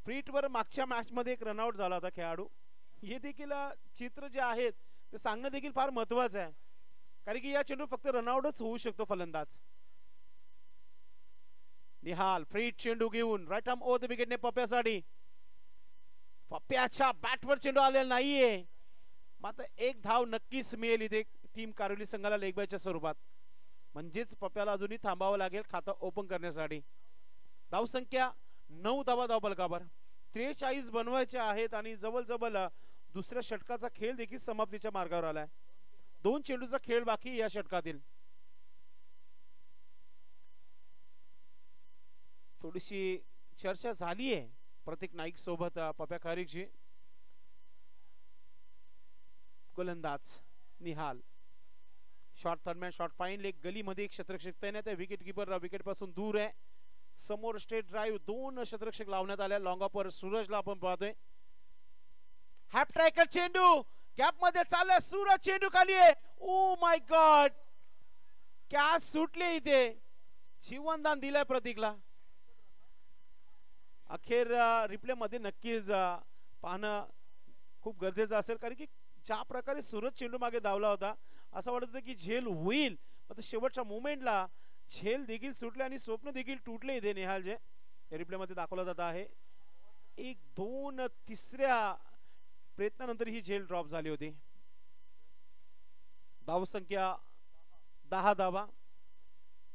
Speaker 1: फ्री हिट वर मागच्या मॅच मध्ये एक रनआउट झाला होता खेळाडू. हे देखील चित्र जे आहेत ते सांगणं देखील फार महत्वाचं आहे. कारण की या चेंडू फक्त रनआउटच होऊ शकतो फलंदाज. निहाल फ्री हिट चेंडू घेऊन राईट आर्म ओव्हर द विकेटने पप्यासाठी. पप्याच्या बॅटवर चेंडू आलेला नाहीये मात्र एक धाव नक्कीच मिळेल इथे टीम कारोली संघाला लेग बायच्या स्वरूपात. म्हणजेच पप्याला अजूनही थांबावं लागेल खातं ओपन करण्यासाठी. धावसंख्या 9 धावा धावफलकावर. 43 बनवायचे आहेत आणि जवळजवळ दुसऱ्या षटकाचा खेळ देखील समाप्तीच्या मार्गावर आलाय. 2 चेंडूचा खेळ बाकी या षटकातील. थोडीशी चर्चा झाली आहे प्रतीक नाईक सोबत पप्या खारीकची. गोलंदाज Nihal short third man short fine leg गलीमध्ये एक शतरक्षक तैनात आहे. विकेट कीपर विकेट पासून दूर आहे. समोर स्ट्रेट ड्राईव्ह 2 शतरक्षक लावण्यात आल्या. लॉंग ऑफर सूरजला आपण पाहतोय. हॅप ट्रायकर चेंडू गॅप मध्ये चाललाय. सूरज चेंडू खाली आहे. ओ माय गॉड कॅच सुटले इथे. जीवनदान दिलंय प्रतीकला. अखेर रिप्ले मध्ये नक्कीच पाहणं खूप गरजेचं असेल. कारण की ज्या प्रकारे सूरज चेंडू मागे धावला होता असं वाटत होतं की झेल होईल पण शेवटच्या मोमेंटला झेल देखील सुटले आणि स्वप्न देखील तुटले इथे निहाल जे रिप्ले मध्ये दाखवला जात आहे. 1-2 तिसऱ्या प्रयत्नानंतर ही झेल ड्रॉप झाली होती. धावसंख्या 10 धावा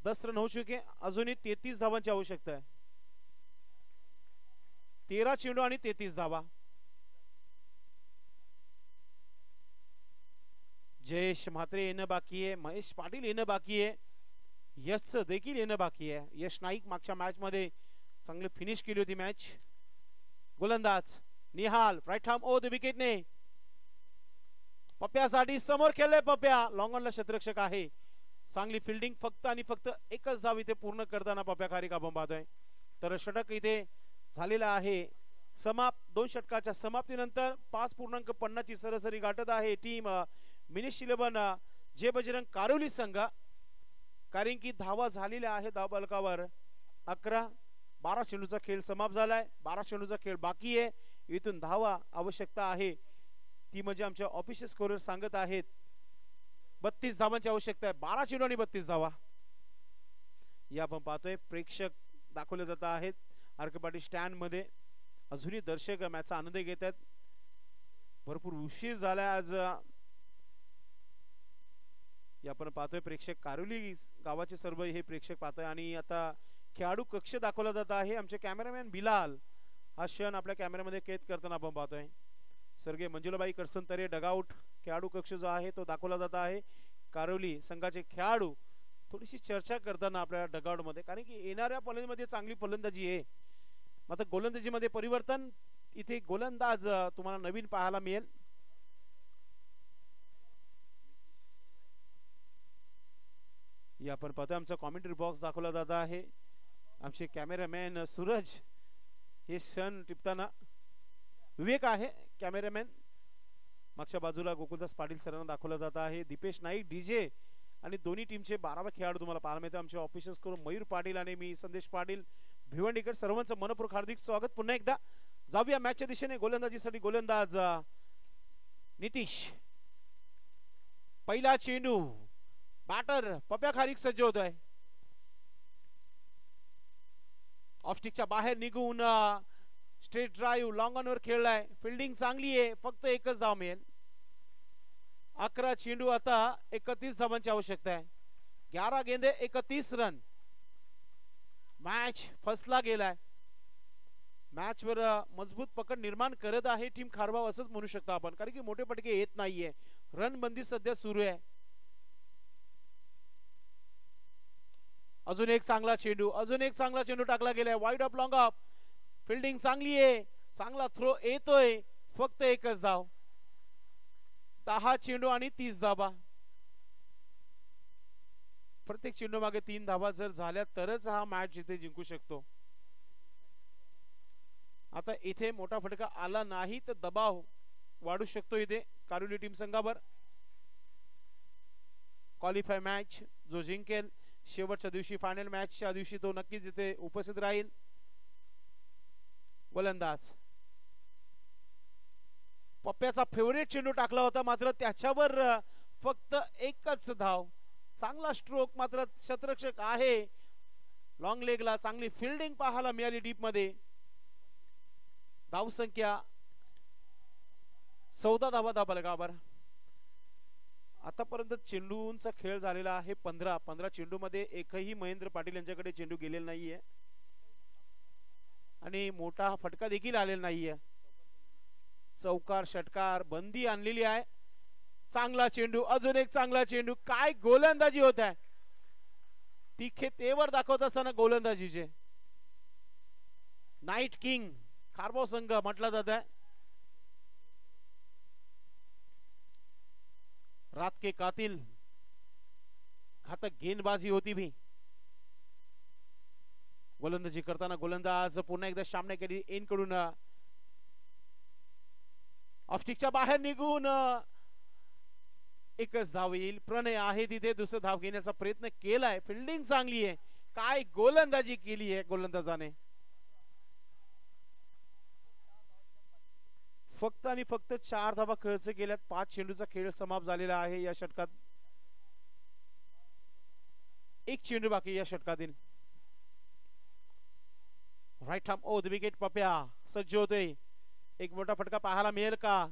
Speaker 1: 10 रन होऊ चुके. अजूनही 33 धावांची आवश्यकता आहे. 13 चेंडू आणि 33 धावा. जयेश म्हात्रे येणं बाकी आहे. महेश पाटील येणं बाकी आहे. यश देखील येणं बाकी आहे. यश नाईक मागच्या मॅच मध्ये चांगली फिनिश केली होती मॅच. गोलंदाज Nihal right arm over the विकेटने पप्यासाठी समोर खेळले. पप्या लॉंग ऑनला शतरक्षक आहे. चांगली फिल्डिंग फक्त आणि फक्त एकच धाव इथे पूर्ण करताना पप्या खारीक आपण पाहतोय. तर षटक इथे झालेला आहे समाप्त. 2 षटकाच्या समाप्तीनंतर 5.50 ची सरासरी गाठत आहे टीम मिनिश 11 जे बजरंग कारोली संघ. कारण की धावा झालेल्या आहे धावफलकावर 11. 12 चेंडूचा खेळ समाप्त झालाय. 12 चेंडूचा खेळ बाकी आहे. इथून धावा आवश्यकता आहे ती म्हणजे आमच्या ऑफिशियल स्कोरर सांगत आहेत 32 धावांची आवश्यकता आहे. 12 चेंडू आणि 32 धावा. या आपण पाहतोय प्रेक्षक दाखवले जात आहेत आरके पाटील स्टँड मध्ये. अजूनही दर्शक मॅचचा आनंद घेत आहेत. भरपूर उशीर झाला आज. या आपण पाहतोय प्रेक्षक कारुली गावाचे सर्व हे प्रेक्षक पाहतोय. आणि आता खेळाडू कक्ष दाखवला जात आहे. आमचे कॅमेरामॅन बिलाल हा क्षण आपल्या कॅमेऱ्यामध्ये कैद करताना आपण पाहतोय. स्वर्गीय मंजुलाबाई करसनतरे डगआउट खेळाडू कक्ष जो आहे तो दाखवला जात आहे. कारोली संघाचे खेळाडू थोडीशी चर्चा करताना आपल्या डगआउट मध्ये, कारण की येणाऱ्या फलंदाजीमध्ये चांगली फलंदाजी आहे, मात्र गोलंदाजीमध्ये परिवर्तन. इथे गोलंदाज तुम्हाला नवीन पाहायला मिळेल. या आपण पाहतोय आमचा कॉमेंट्री बॉक्स दाखवला जात आहे. आमचे कॅमेरामॅन सूरज हे क्षण टिपताना. विवेक आहे कॅमेरामॅन. मागच्या बाजूला गोकुलदास पाटील सरांना दाखवला जात आहे. दीपेश नाईक डीजे आणि दोन्ही टीमचे 12 खेळाडू तुम्हाला पाहायला मिळतात. आमचे ऑफिसर्स करून मयूर पाटील आणि मी संदेश पाटील भिवंडीकर सर्वांचं मनपूर्वक हार्दिक स्वागत. पुन्हा एकदा जाऊया मॅचच्या दिशेने. गोलंदाजीसाठी गोलंदाज नितीश. पहिला चेंडू बॅटर पप्या खारीक सज्ज होतोय. ऑफस्टिकच्या बाहेर निघून स्ट्रेट ड्राईव्ह लॉंग ऑन वर खेळलाय. फिल्डिंग चांगली आहे. फक्त एकच धाव मिळेल. 11 चेंडू आता 31 धावांची आवश्यकता आहे. 11 गेंदे 31 रन. मॅच फसला गेलाय. मॅच वर मजबूत पकड निर्माण करत आहे टीम खारबाव असंच म्हणू शकतो आपण, कारण की मोठे फटके येत नाहीये. रन बंदी सध्या सुरू आहे. अजून एक चांगला चेंडू, अजून एक चांगला चेंडू टाकला गेलाय. Wide of long of. Fielding चांगली आहे. चांगला थ्रो येतोय. फक्त एकच धाव. 10 चेंडू आणि 30 धावा. प्रत्येक चेंडू मागे 3 धावा जर झाल्या तरच हा मॅच इथे जिंकू शकतो. आता इथे मोठा फटका आला नाही तर दबाव वाढू शकतो इथे कारुली टीम संघावर. क्वालिफाय मॅच जो जिंकेल शेवटच्या दिवशी फायनल मॅचच्या दिवशी तो नक्कीच इथे उपस्थित राहील. गोलंदाज पप्प्याचा फेवरेट चेंडू टाकला होता, मात्र त्याच्यावर फक्त एकच धाव. चांगला स्ट्रोक, मात्र शतरक्षक आहे. लॉंग लेगला चांगली फिल्डिंग पाहायला मिळाली डीप मध्ये. धाव संख्या 14 धावा बलगावर. आतापर्यंत चेंडूंचा खेळ झालेला आहे 15 चेंडू मध्ये एकही महेंद्र पाटील यांच्याकडे चेंडू गेलेला नाहीये आणि मोठा फटका देखील आलेला नाहीये. चौकार षटकार बंदी आणलेली आहे. चांगला चेंडू, अजून एक चांगला चेंडू. काय गोलंदाजी होत आहे. तिखे तेवर दाखवत असताना गोलंदाजीचे. नाईट किंग खारबाव संघ म्हटला जात आहे. रात के कातिल घातक गेंदबाजी होती भी. गोलंदाजी करताना गोलंदाज पुन्हा एकदा सामने केली. एन कडून ऑफस्टिकच्या बाहेर निघून एकच धाव येईल. प्रणय आहे तिथे. दुसरा धाव घेण्याचा प्रयत्न केलाय. फिल्डिंग चांगली आहे. काय गोलंदाजी केली आहे गोलंदाजाने. फक्त आणि फक्त 4 धावा खर्च केल्यात. 5 चेंडूचा खेळ समाप्त झालेला आहे या षटकात. एक चेंडू बाकी या षटकातील. Right arm O the wicket. Papya सज्ज होते. एक मोठा फटका पाहायला मिळेल का.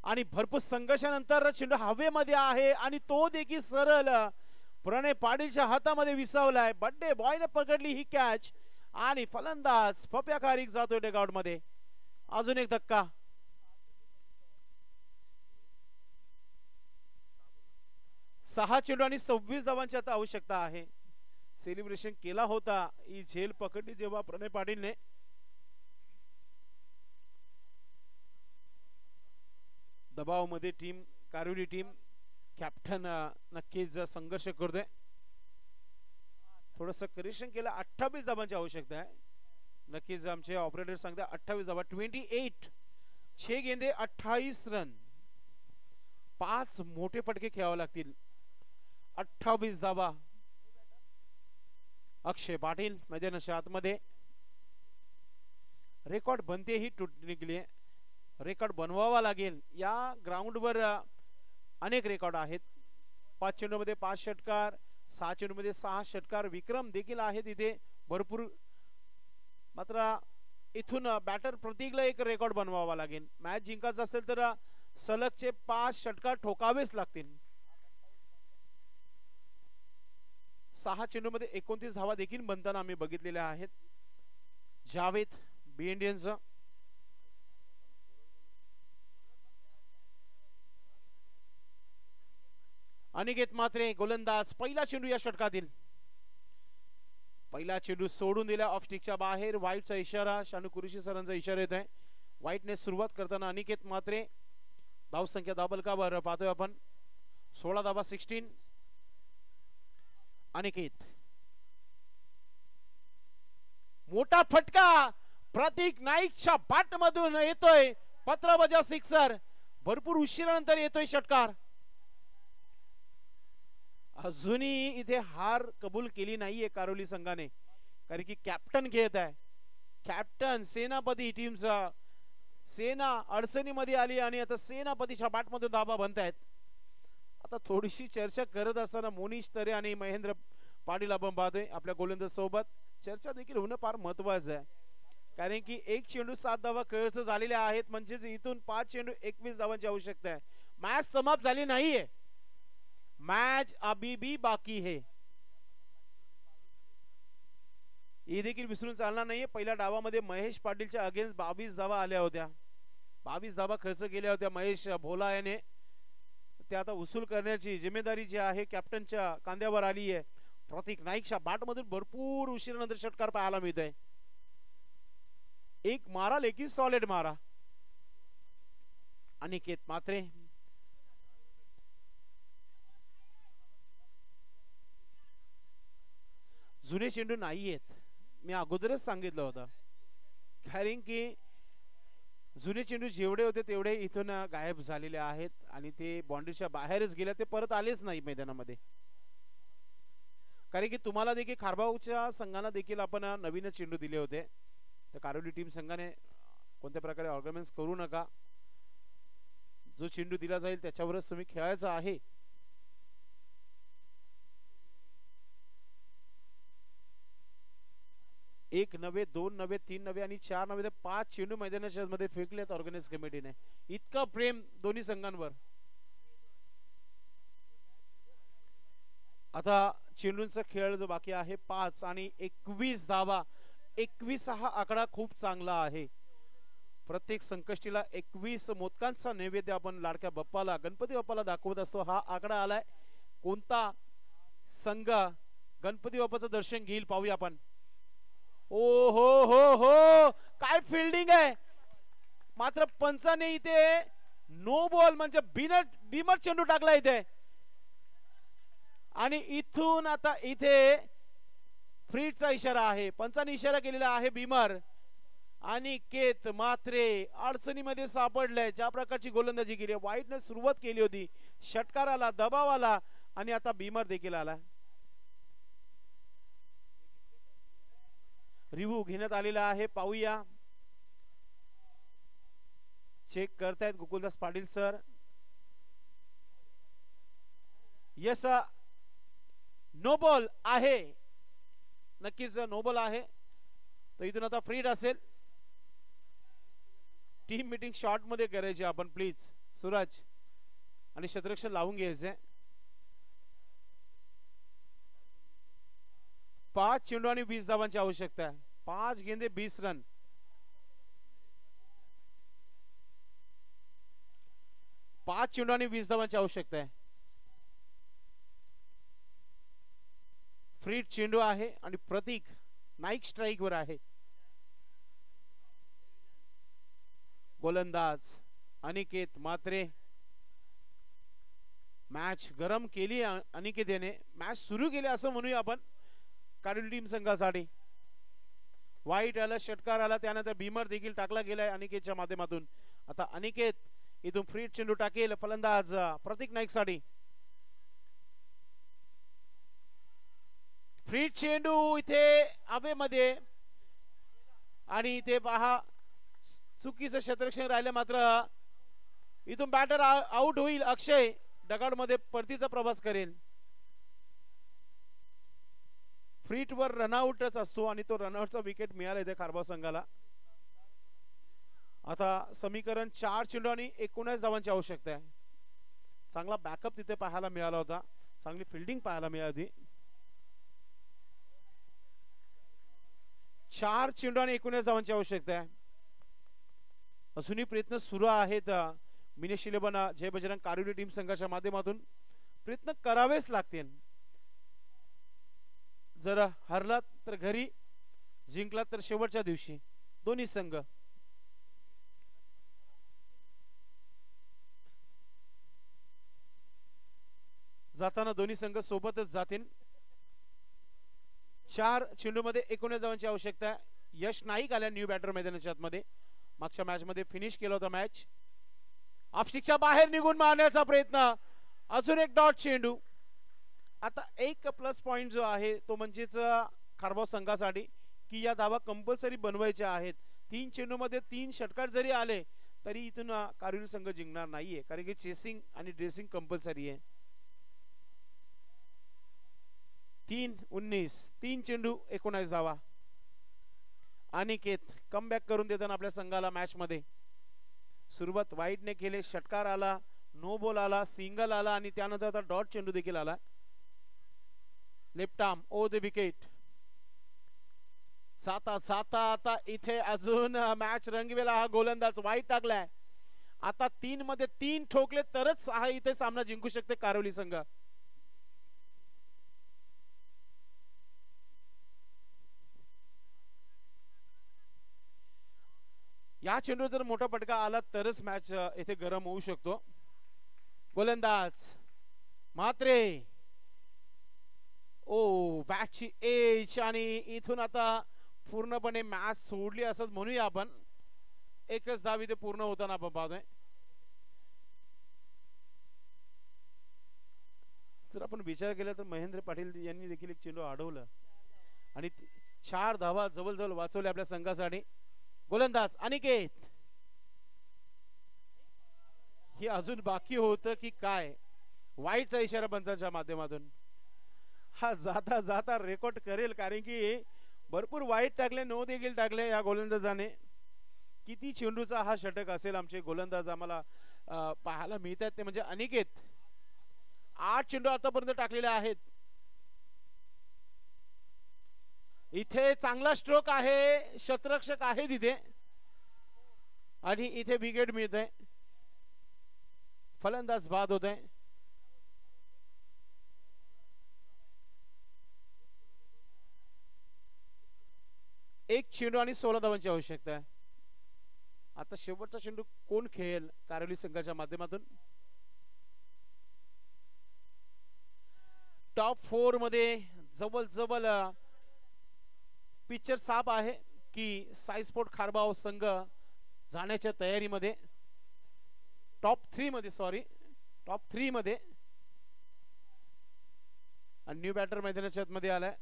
Speaker 1: आणि भरपूर संघर्षानंतर चेंडू हवेमध्ये आहे आणि तो देखील सरळ प्रणय पाटीलच्या हातामध्ये विसावलाय. बड्डे बॉयने पकडली ही कॅच आणि फलंदाज पप्या खारीक जातोय डगआउट मध्ये. अजून एक धक्का. 6 चेंडू आणि 26 धावांची आता आवश्यकता आहे. सेलिब्रेशन केला होता. ही झेल पकडली जेव्हा प्रणय पाटीलने. दबाव मध्ये टीम कारुली टीम. कॅप्टन नक्कीच संघर्ष करतोय. थोडस करेक्शन केलं. 28 धावांची आवश्यकता आहे. नक्कीच आमचे ऑपरेटर सांगतात 28 धावा. 28 6 गेंदे 28 रन. 5 मोठे फटके खेळावे लागतील. 28 धावा. अक्षय पाटील मैदानाच्या आतमध्ये. रेकॉर्ड बनते ही निघली. रेकॉर्ड बनवावा लागेल. या ग्राउंडवर अनेक रेकॉर्ड आहेत. 5 चेंडूमध्ये 5 षटकार, 6 चेंडूमध्ये 6 षटकार विक्रम देखील आहेत इथे भरपूर. मात्र इथून बॅटर प्रतीकला एक रेकॉर्ड बनवावा लागेल. मॅच जिंकायचं असेल तर सलगचे 5 षटकार ठोकावेच लागतील. 6 चेंडूमध्ये 29 धावा देखील बनताना आम्ही बघितलेल्या आहेत. जावेद बी इंडियन्स. अनिकेत म्हात्रे गोलंदाज. पहिला चेंडू या षटकातील. पहिला चेंडू सोडून दिला ऑफ स्टिकच्या बाहेर. वाईटचा इशारा, शानू कुरेशी सरांचा इशारा येत आहे. वाईटने सुरुवात करताना अनिकेत म्हात्रे. धावसंख्या दाबलकावर पाहतोय आपण. 16 धावा 16. अनिकेत. मोठा फटका प्रतीक नाईकच्या बॅट मधून येतोय. पत्रबजा सिक्सर. भरपूर उशिरानंतर येतोय षटकार. अजूनही इथे हार कबूल केली नाहीये कारोली संघाने, कारण की कॅप्टन खेळत आहे. कॅप्टन सेनापती टीमचा. सेना अडचणीमध्ये आली आणि आता सेनापतीच्या बॅट मधून धाबा बनतायत. आता थोडीशी चर्चा करत असताना मोनिश तरे आणि महेंद्र पाटील आपण पाहतोय आपल्या गोलंदाज सोबत. चर्चा देखील होणं फार महत्वाचं आहे, कारण की 1 चेंडू 7 धावा खेळच झालेल्या आहेत. म्हणजेच इथून 5 चेंडू 21 धावांची आवश्यकता आहे. मॅच समाप्त झाली नाहीये. मैच अभी भी बाकी है. हे देखील विसरून चालणार नाहीये. पहिल्या डावामध्ये महेश पाटीलच्या अगेन्स्ट 22 धावा आल्या होत्या. 22 धावा खर्च केल्या होत्या महेश भोला याने. ते आता उसूल करण्याची जिम्मेदारी जी आहे कॅप्टनच्या कांद्यावर आली आहे. प्रतीक नाईकच्या बॅट मधून भरपूर उशिरानंतर षटकार पाहायला मिळतोय. एक मारा लेकिन सॉलिड मारा. अनिकेत म्हात्रे. जुने चेंडू नाहीयेत, मी अगोदरच सांगितलं होतं, कारण की जुने चेंडू जेवढे होते तेवढे इथून गायब झालेले आहेत आणि ते बाउंड्रीच्या बाहेरच गेले. ते परत आलेच नाही मैदानामध्ये. कारण की तुम्हाला देखील खारबावच्या संघाला देखील आपण नवीन चेंडू दिले होते. तर कारोली टीम संघाने कोणत्या प्रकारे ऑर्गनाइज करू नका. जो चेंडू दिला जाईल त्याच्यावरच तुम्ही खेळायचं आहे. एक नव्हे, 2 नव्हे, 3 नव्हे आणि 4 नव्हे, 5 चेंडू मैदानाच्या मध्ये फेकलेत ऑर्गनाइज कमिटीने. इतकं प्रेम दोन्ही संघांवर. आता चेंडूंचा खेळ जो बाकी आहे 5 आणि 21 धावा. 21 हा आकडा खूप चांगला आहे. प्रत्येक संकष्टीला 21 मोदकांचा नैवेद्य आपण लाडक्या बाप्पाला, गणपती बाप्पाला दाखवत असतो. हा आकडा आलाय. कोणता संघ गणपती बाप्पाचं दर्शन घेईल पाहूया आपण. ओ हो हो हो, काय फिल्डिंग आहे. मात्र पंचाने इथे नो बॉल म्हणजे बीमर चेंडू टाकला इथे. आणि इथून आता इथे फ्रीडचा इशारा आहे. पंचाने इशारा केलेला आहे बीमर. आणि केत मात्रे अडचणीमध्ये सापडलाय. ज्या प्रकारची गोलंदाजी केली, वाईटने सुरुवात केली होती, षटकार आला, दबाव आला आणि आता बीमर देखील आला. रिव्ह्यू घेण्यात आलेला आहे, पाहूया. चेक करतायत Gokuldas Patil sir. Yes, no ball आहे, नक्कीच नो बॉल आहे. तर इथून आता फ्रीड असेल. टीम मीटिंग शॉर्ट मध्ये करायची आपण प्लीज. सूरज आणि शतरक्षण लावून घ्यायचे. 5 चेंडू आणि 20 धावांची आवश्यकता आहे. 5 गेंदे 20 रन. 5 चेंडू आणि 20 धावांची आवश्यकता आहे. फ्रीड चेंडू आहे आणि प्रतीक नाईक स्ट्राइक वर आहे. गोलंदाज अनिकेत म्हात्रे. मॅच गरम केली अनिकेत याने. मॅच सुरू केली असं म्हणूया आपण कारोली टीम संघासाठी. वाईट आला, षटकार आला, त्यानंतर बीमर देखील टाकला गेलाय अनिकेतच्या माध्यमातून. आता अनिकेत इथून फ्रीड चेंडू टाकेल फलंदाज प्रतीक नाईक साठी. फ्रीड चेंडू इथे हवेमध्ये आणि इथे पहा चुकीचं क्षेत्ररक्षण राहिलं. मात्र इथून बॅटर आउट होईल अक्षय. डगाड मध्ये परतीचा प्रवास करेल. फ्रीट वर रनआउटच असतो आणि तो रनआउटचा विकेट मिळाला इथे खारबाव संघाला. आता समीकरण 4 चेंडू आणि 19 धावांची आवश्यकता आहे. चांगला बॅकअप तिथे पाहायला मिळाला होता, चांगली फिल्डिंग पाहायला मिळाली. 4 चेंडू आणि 19 धावांची आवश्यकता आहे. अजूनही प्रयत्न सुरू आहेत. मिनेश इलेव्हन जय बजरंग कारिवली टीम संघाच्या माध्यमातून प्रयत्न करावेच लागतील. जर हरलात तर घरी, जिंकलात तर शेवटच्या दिवशी. दोन्ही संघ जाताना दोन्ही संघ सोबतच जातील. 4 चेंडू मध्ये 19 धावांची आवश्यकता आहे. यश नाईक आल्या न्यू बॅटर मैदानाच्या आतमध्ये. मागच्या मॅच मध्ये फिनिश केला होता मॅच. ऑफस्टिकच्या बाहेर निघून मारण्याचा प्रयत्न. अजून एक डॉट चेंडू. आता एक प्लस पॉइंट जो आहे तो म्हणजेच खारबाव संघासाठी की या धावा कंपल्सरी बनवायच्या आहेत. 3 चेंडू मध्ये 3 षटकार जरी आले तरी इथून कारिवली संघ जिंकणार नाहीये, कारण की चेसिंग आणि ड्रेसिंग कंपल्सरी आहे. 3-19, 3 चेंडू 19 धावा. अनिकेत कमबॅक करून देताना आपल्या संघाला मॅच मध्ये. सुरुवात वाईटने केले. षटकार आला, नो बॉल आला, सिंगल आला आणि त्यानंतर आता डॉट चेंडू देखील आला. Left arm O the wicket. साता साता आता इथे अजून मॅच रंगवेला हा गोलंदाज. वाईट टाकलाय. आता 3 मध्ये 3 ठोकले तरच हा इथे सामना जिंकू शकते कारिवली संघ. या चेंडूवर जर मोठा फटका आला तरच मॅच इथे गरम होऊ शकतो. गोलंदाज मात्रे. ओ बॅटची एज आणि इथून आता पूर्णपणे मॅच सोडली असंच म्हणूया आपण. एकच धाव इथे पूर्ण होताना आपण पाहतोय. जर आपण विचार केला तर महेंद्र पाटील यांनी देखील एक चेंडू अडवलं आणि 4 धावा जवळजवळ वाचवल्या आपल्या संघासाठी. गोलंदाज अनिकेत. हे अजून बाकी होतं की काय? वाईटचा इशारा पंचांच्या माध्यमातून. हा जाता जाता रेकॉर्ड करेल, कारण की भरपूर वाईट टाकले, नो देखील टाकले या गोलंदाजाने. किती चेंडूचा हा षटक असेल आमचे गोलंदाज आम्हाला पाहायला मिळतात ते म्हणजे अनिकेत. 8 चेंडू आतापर्यंत टाकलेले आहेत. इथे चांगला स्ट्रोक आहे, शतरक्षक आहे तिथे आणि इथे विकेट मिळते. फलंदाज बाद होते. एक चेंडू आणि 16 धावांची आवश्यकता आहे. आता शेवटचा चेंडू कोण खेळेल कारिवली संघाच्या माध्यमातून? टॉप 4 मध्ये जवळ पिक्चर साफ आहे की साई स्पोर्ट खारबाव संघ जाण्याच्या तयारीमध्ये. टॉप 3 मध्ये आणि न्यू बॅटर मैदानाच्या आतमध्ये आलाय.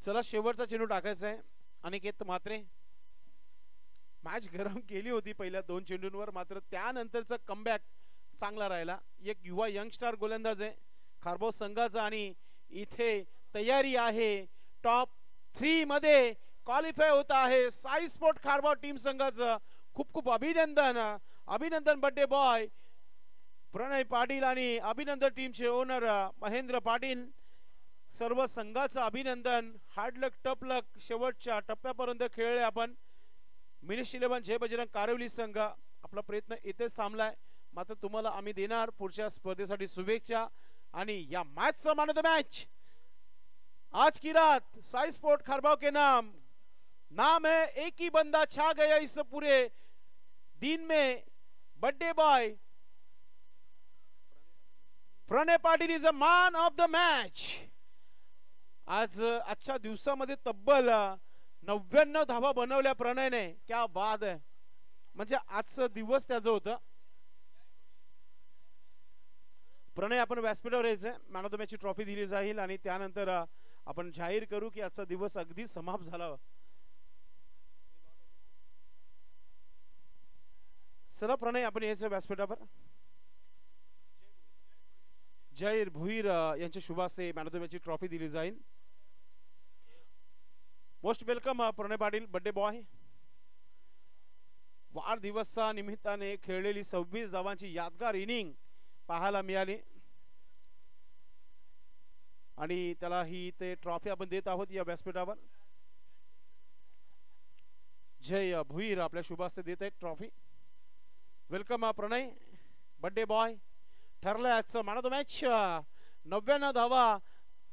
Speaker 1: चला शेवटचा चेंडू टाकायचा आहे. अनिकेत मात्रे. मॅच गरम केली होती पहिल्या 2 चेंडूंवर, मात्र त्यानंतरचा कमबॅक चांगला राहिला. एक युवा यंगस्टार गोलंदाज आहे खारबाव संघाचा आणि इथे तयारी आहे. टॉप 3 मध्ये क्वालिफाय होत आहे साई स्पोर्ट खारबाव टीम संघाचं. खूप खूप अभिनंदन बर्थडे बॉय प्रणय पाटील आणि अभिनंदन टीमचे ओनर महेंद्र पाटील. सर्व संघाचं अभिनंदन. हार्ड लक टफ लक. शेवटच्या टप्प्यापर्यंत खेळले आपण. मिनिश 11 जय बजरंग कारिवली संघ आपला प्रयत्न इथेच थांबलाय, मात्र तुम्हाला आम्ही देणार पुढच्या स्पर्धेसाठी शुभेच्छा. आणि या मैचचा मैन ऑफ द मैच आज की रात साई स्पोर्ट खारबाव के नाम है. एक ही बंदा छा गया इस पूरे दिन में. Birthday boy Pranay Patil is a man of the match. आज आजच्या दिवसामध्ये तब्बल 99 धावा बनवल्या प्रणयने. क्या बात आहे. म्हणजे आजचा दिवस त्याचं होतं. प्रणय आपण व्यासपीठावर यायचंय. मॅन ऑफ द मॅच ची ट्रॉफी दिली जाईल आणि त्यानंतर आपण जाहीर करू की आजचा दिवस अगदी समाप्त झाला. चला प्रणय आपण यायचं व्यासपीठावर. जय भुईर यांच्या शुभ हस्ते मॅन ऑफ द मॅचची ट्रॉफी दिली जाईल. मोस्ट वेलकम प्रणय पाटील बर्थडे बॉय. वाढदिवसा निमित्ताने खेळलेली 26 धावांची यादगार इनिंग पाहायला मिळाली आणि त्याला ही ते ट्रॉफी आपण देत आहोत या व्यासपीठावर. जय भुईर आपल्या शुभ हस्ते देत आहेत ट्रॉफी. वेलकम प्रणय बर्थडे बॉय. ठरलंय आजचं मॅन ऑफ द मॅच. 99 धावा.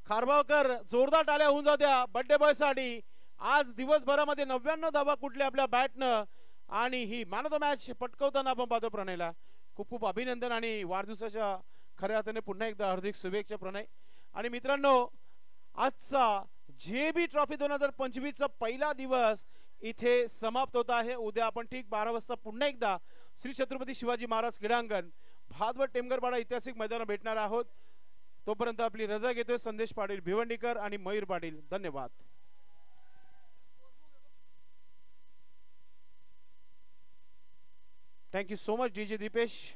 Speaker 1: खारबावकर जोरदार टाळ्या होऊन जाऊ द्या बर्थडे बॉय साठी. आज दिवसभरामध्ये 99 धावा कुठल्या आपल्या बॅटनं आणि he man of the match पटकवताना आपण पाहतो प्रणयला. खूप खूप अभिनंदन आणि वाढदिवसाच्या खऱ्या अर्थाने पुन्हा एकदा हार्दिक शुभेच्छा प्रणय. आणि मित्रांनो आजचा JB ट्रॉफी 2025 चा पहिला दिवस इथे समाप्त होत आहे. उद्या आपण ठीक 12 वाजता पुन्हा एकदा श्री छत्रपती शिवाजी महाराज क्रीडांगण भादवड टेमगरपाडा ऐतिहासिक मैदानावर भेटणार आहोत. तोपर्यंत आपली रजा घेतोय संदेश पाटील भिवंडीकर आणि मयूर पाटील. धन्यवाद. Thank you so much DJ Deepesh.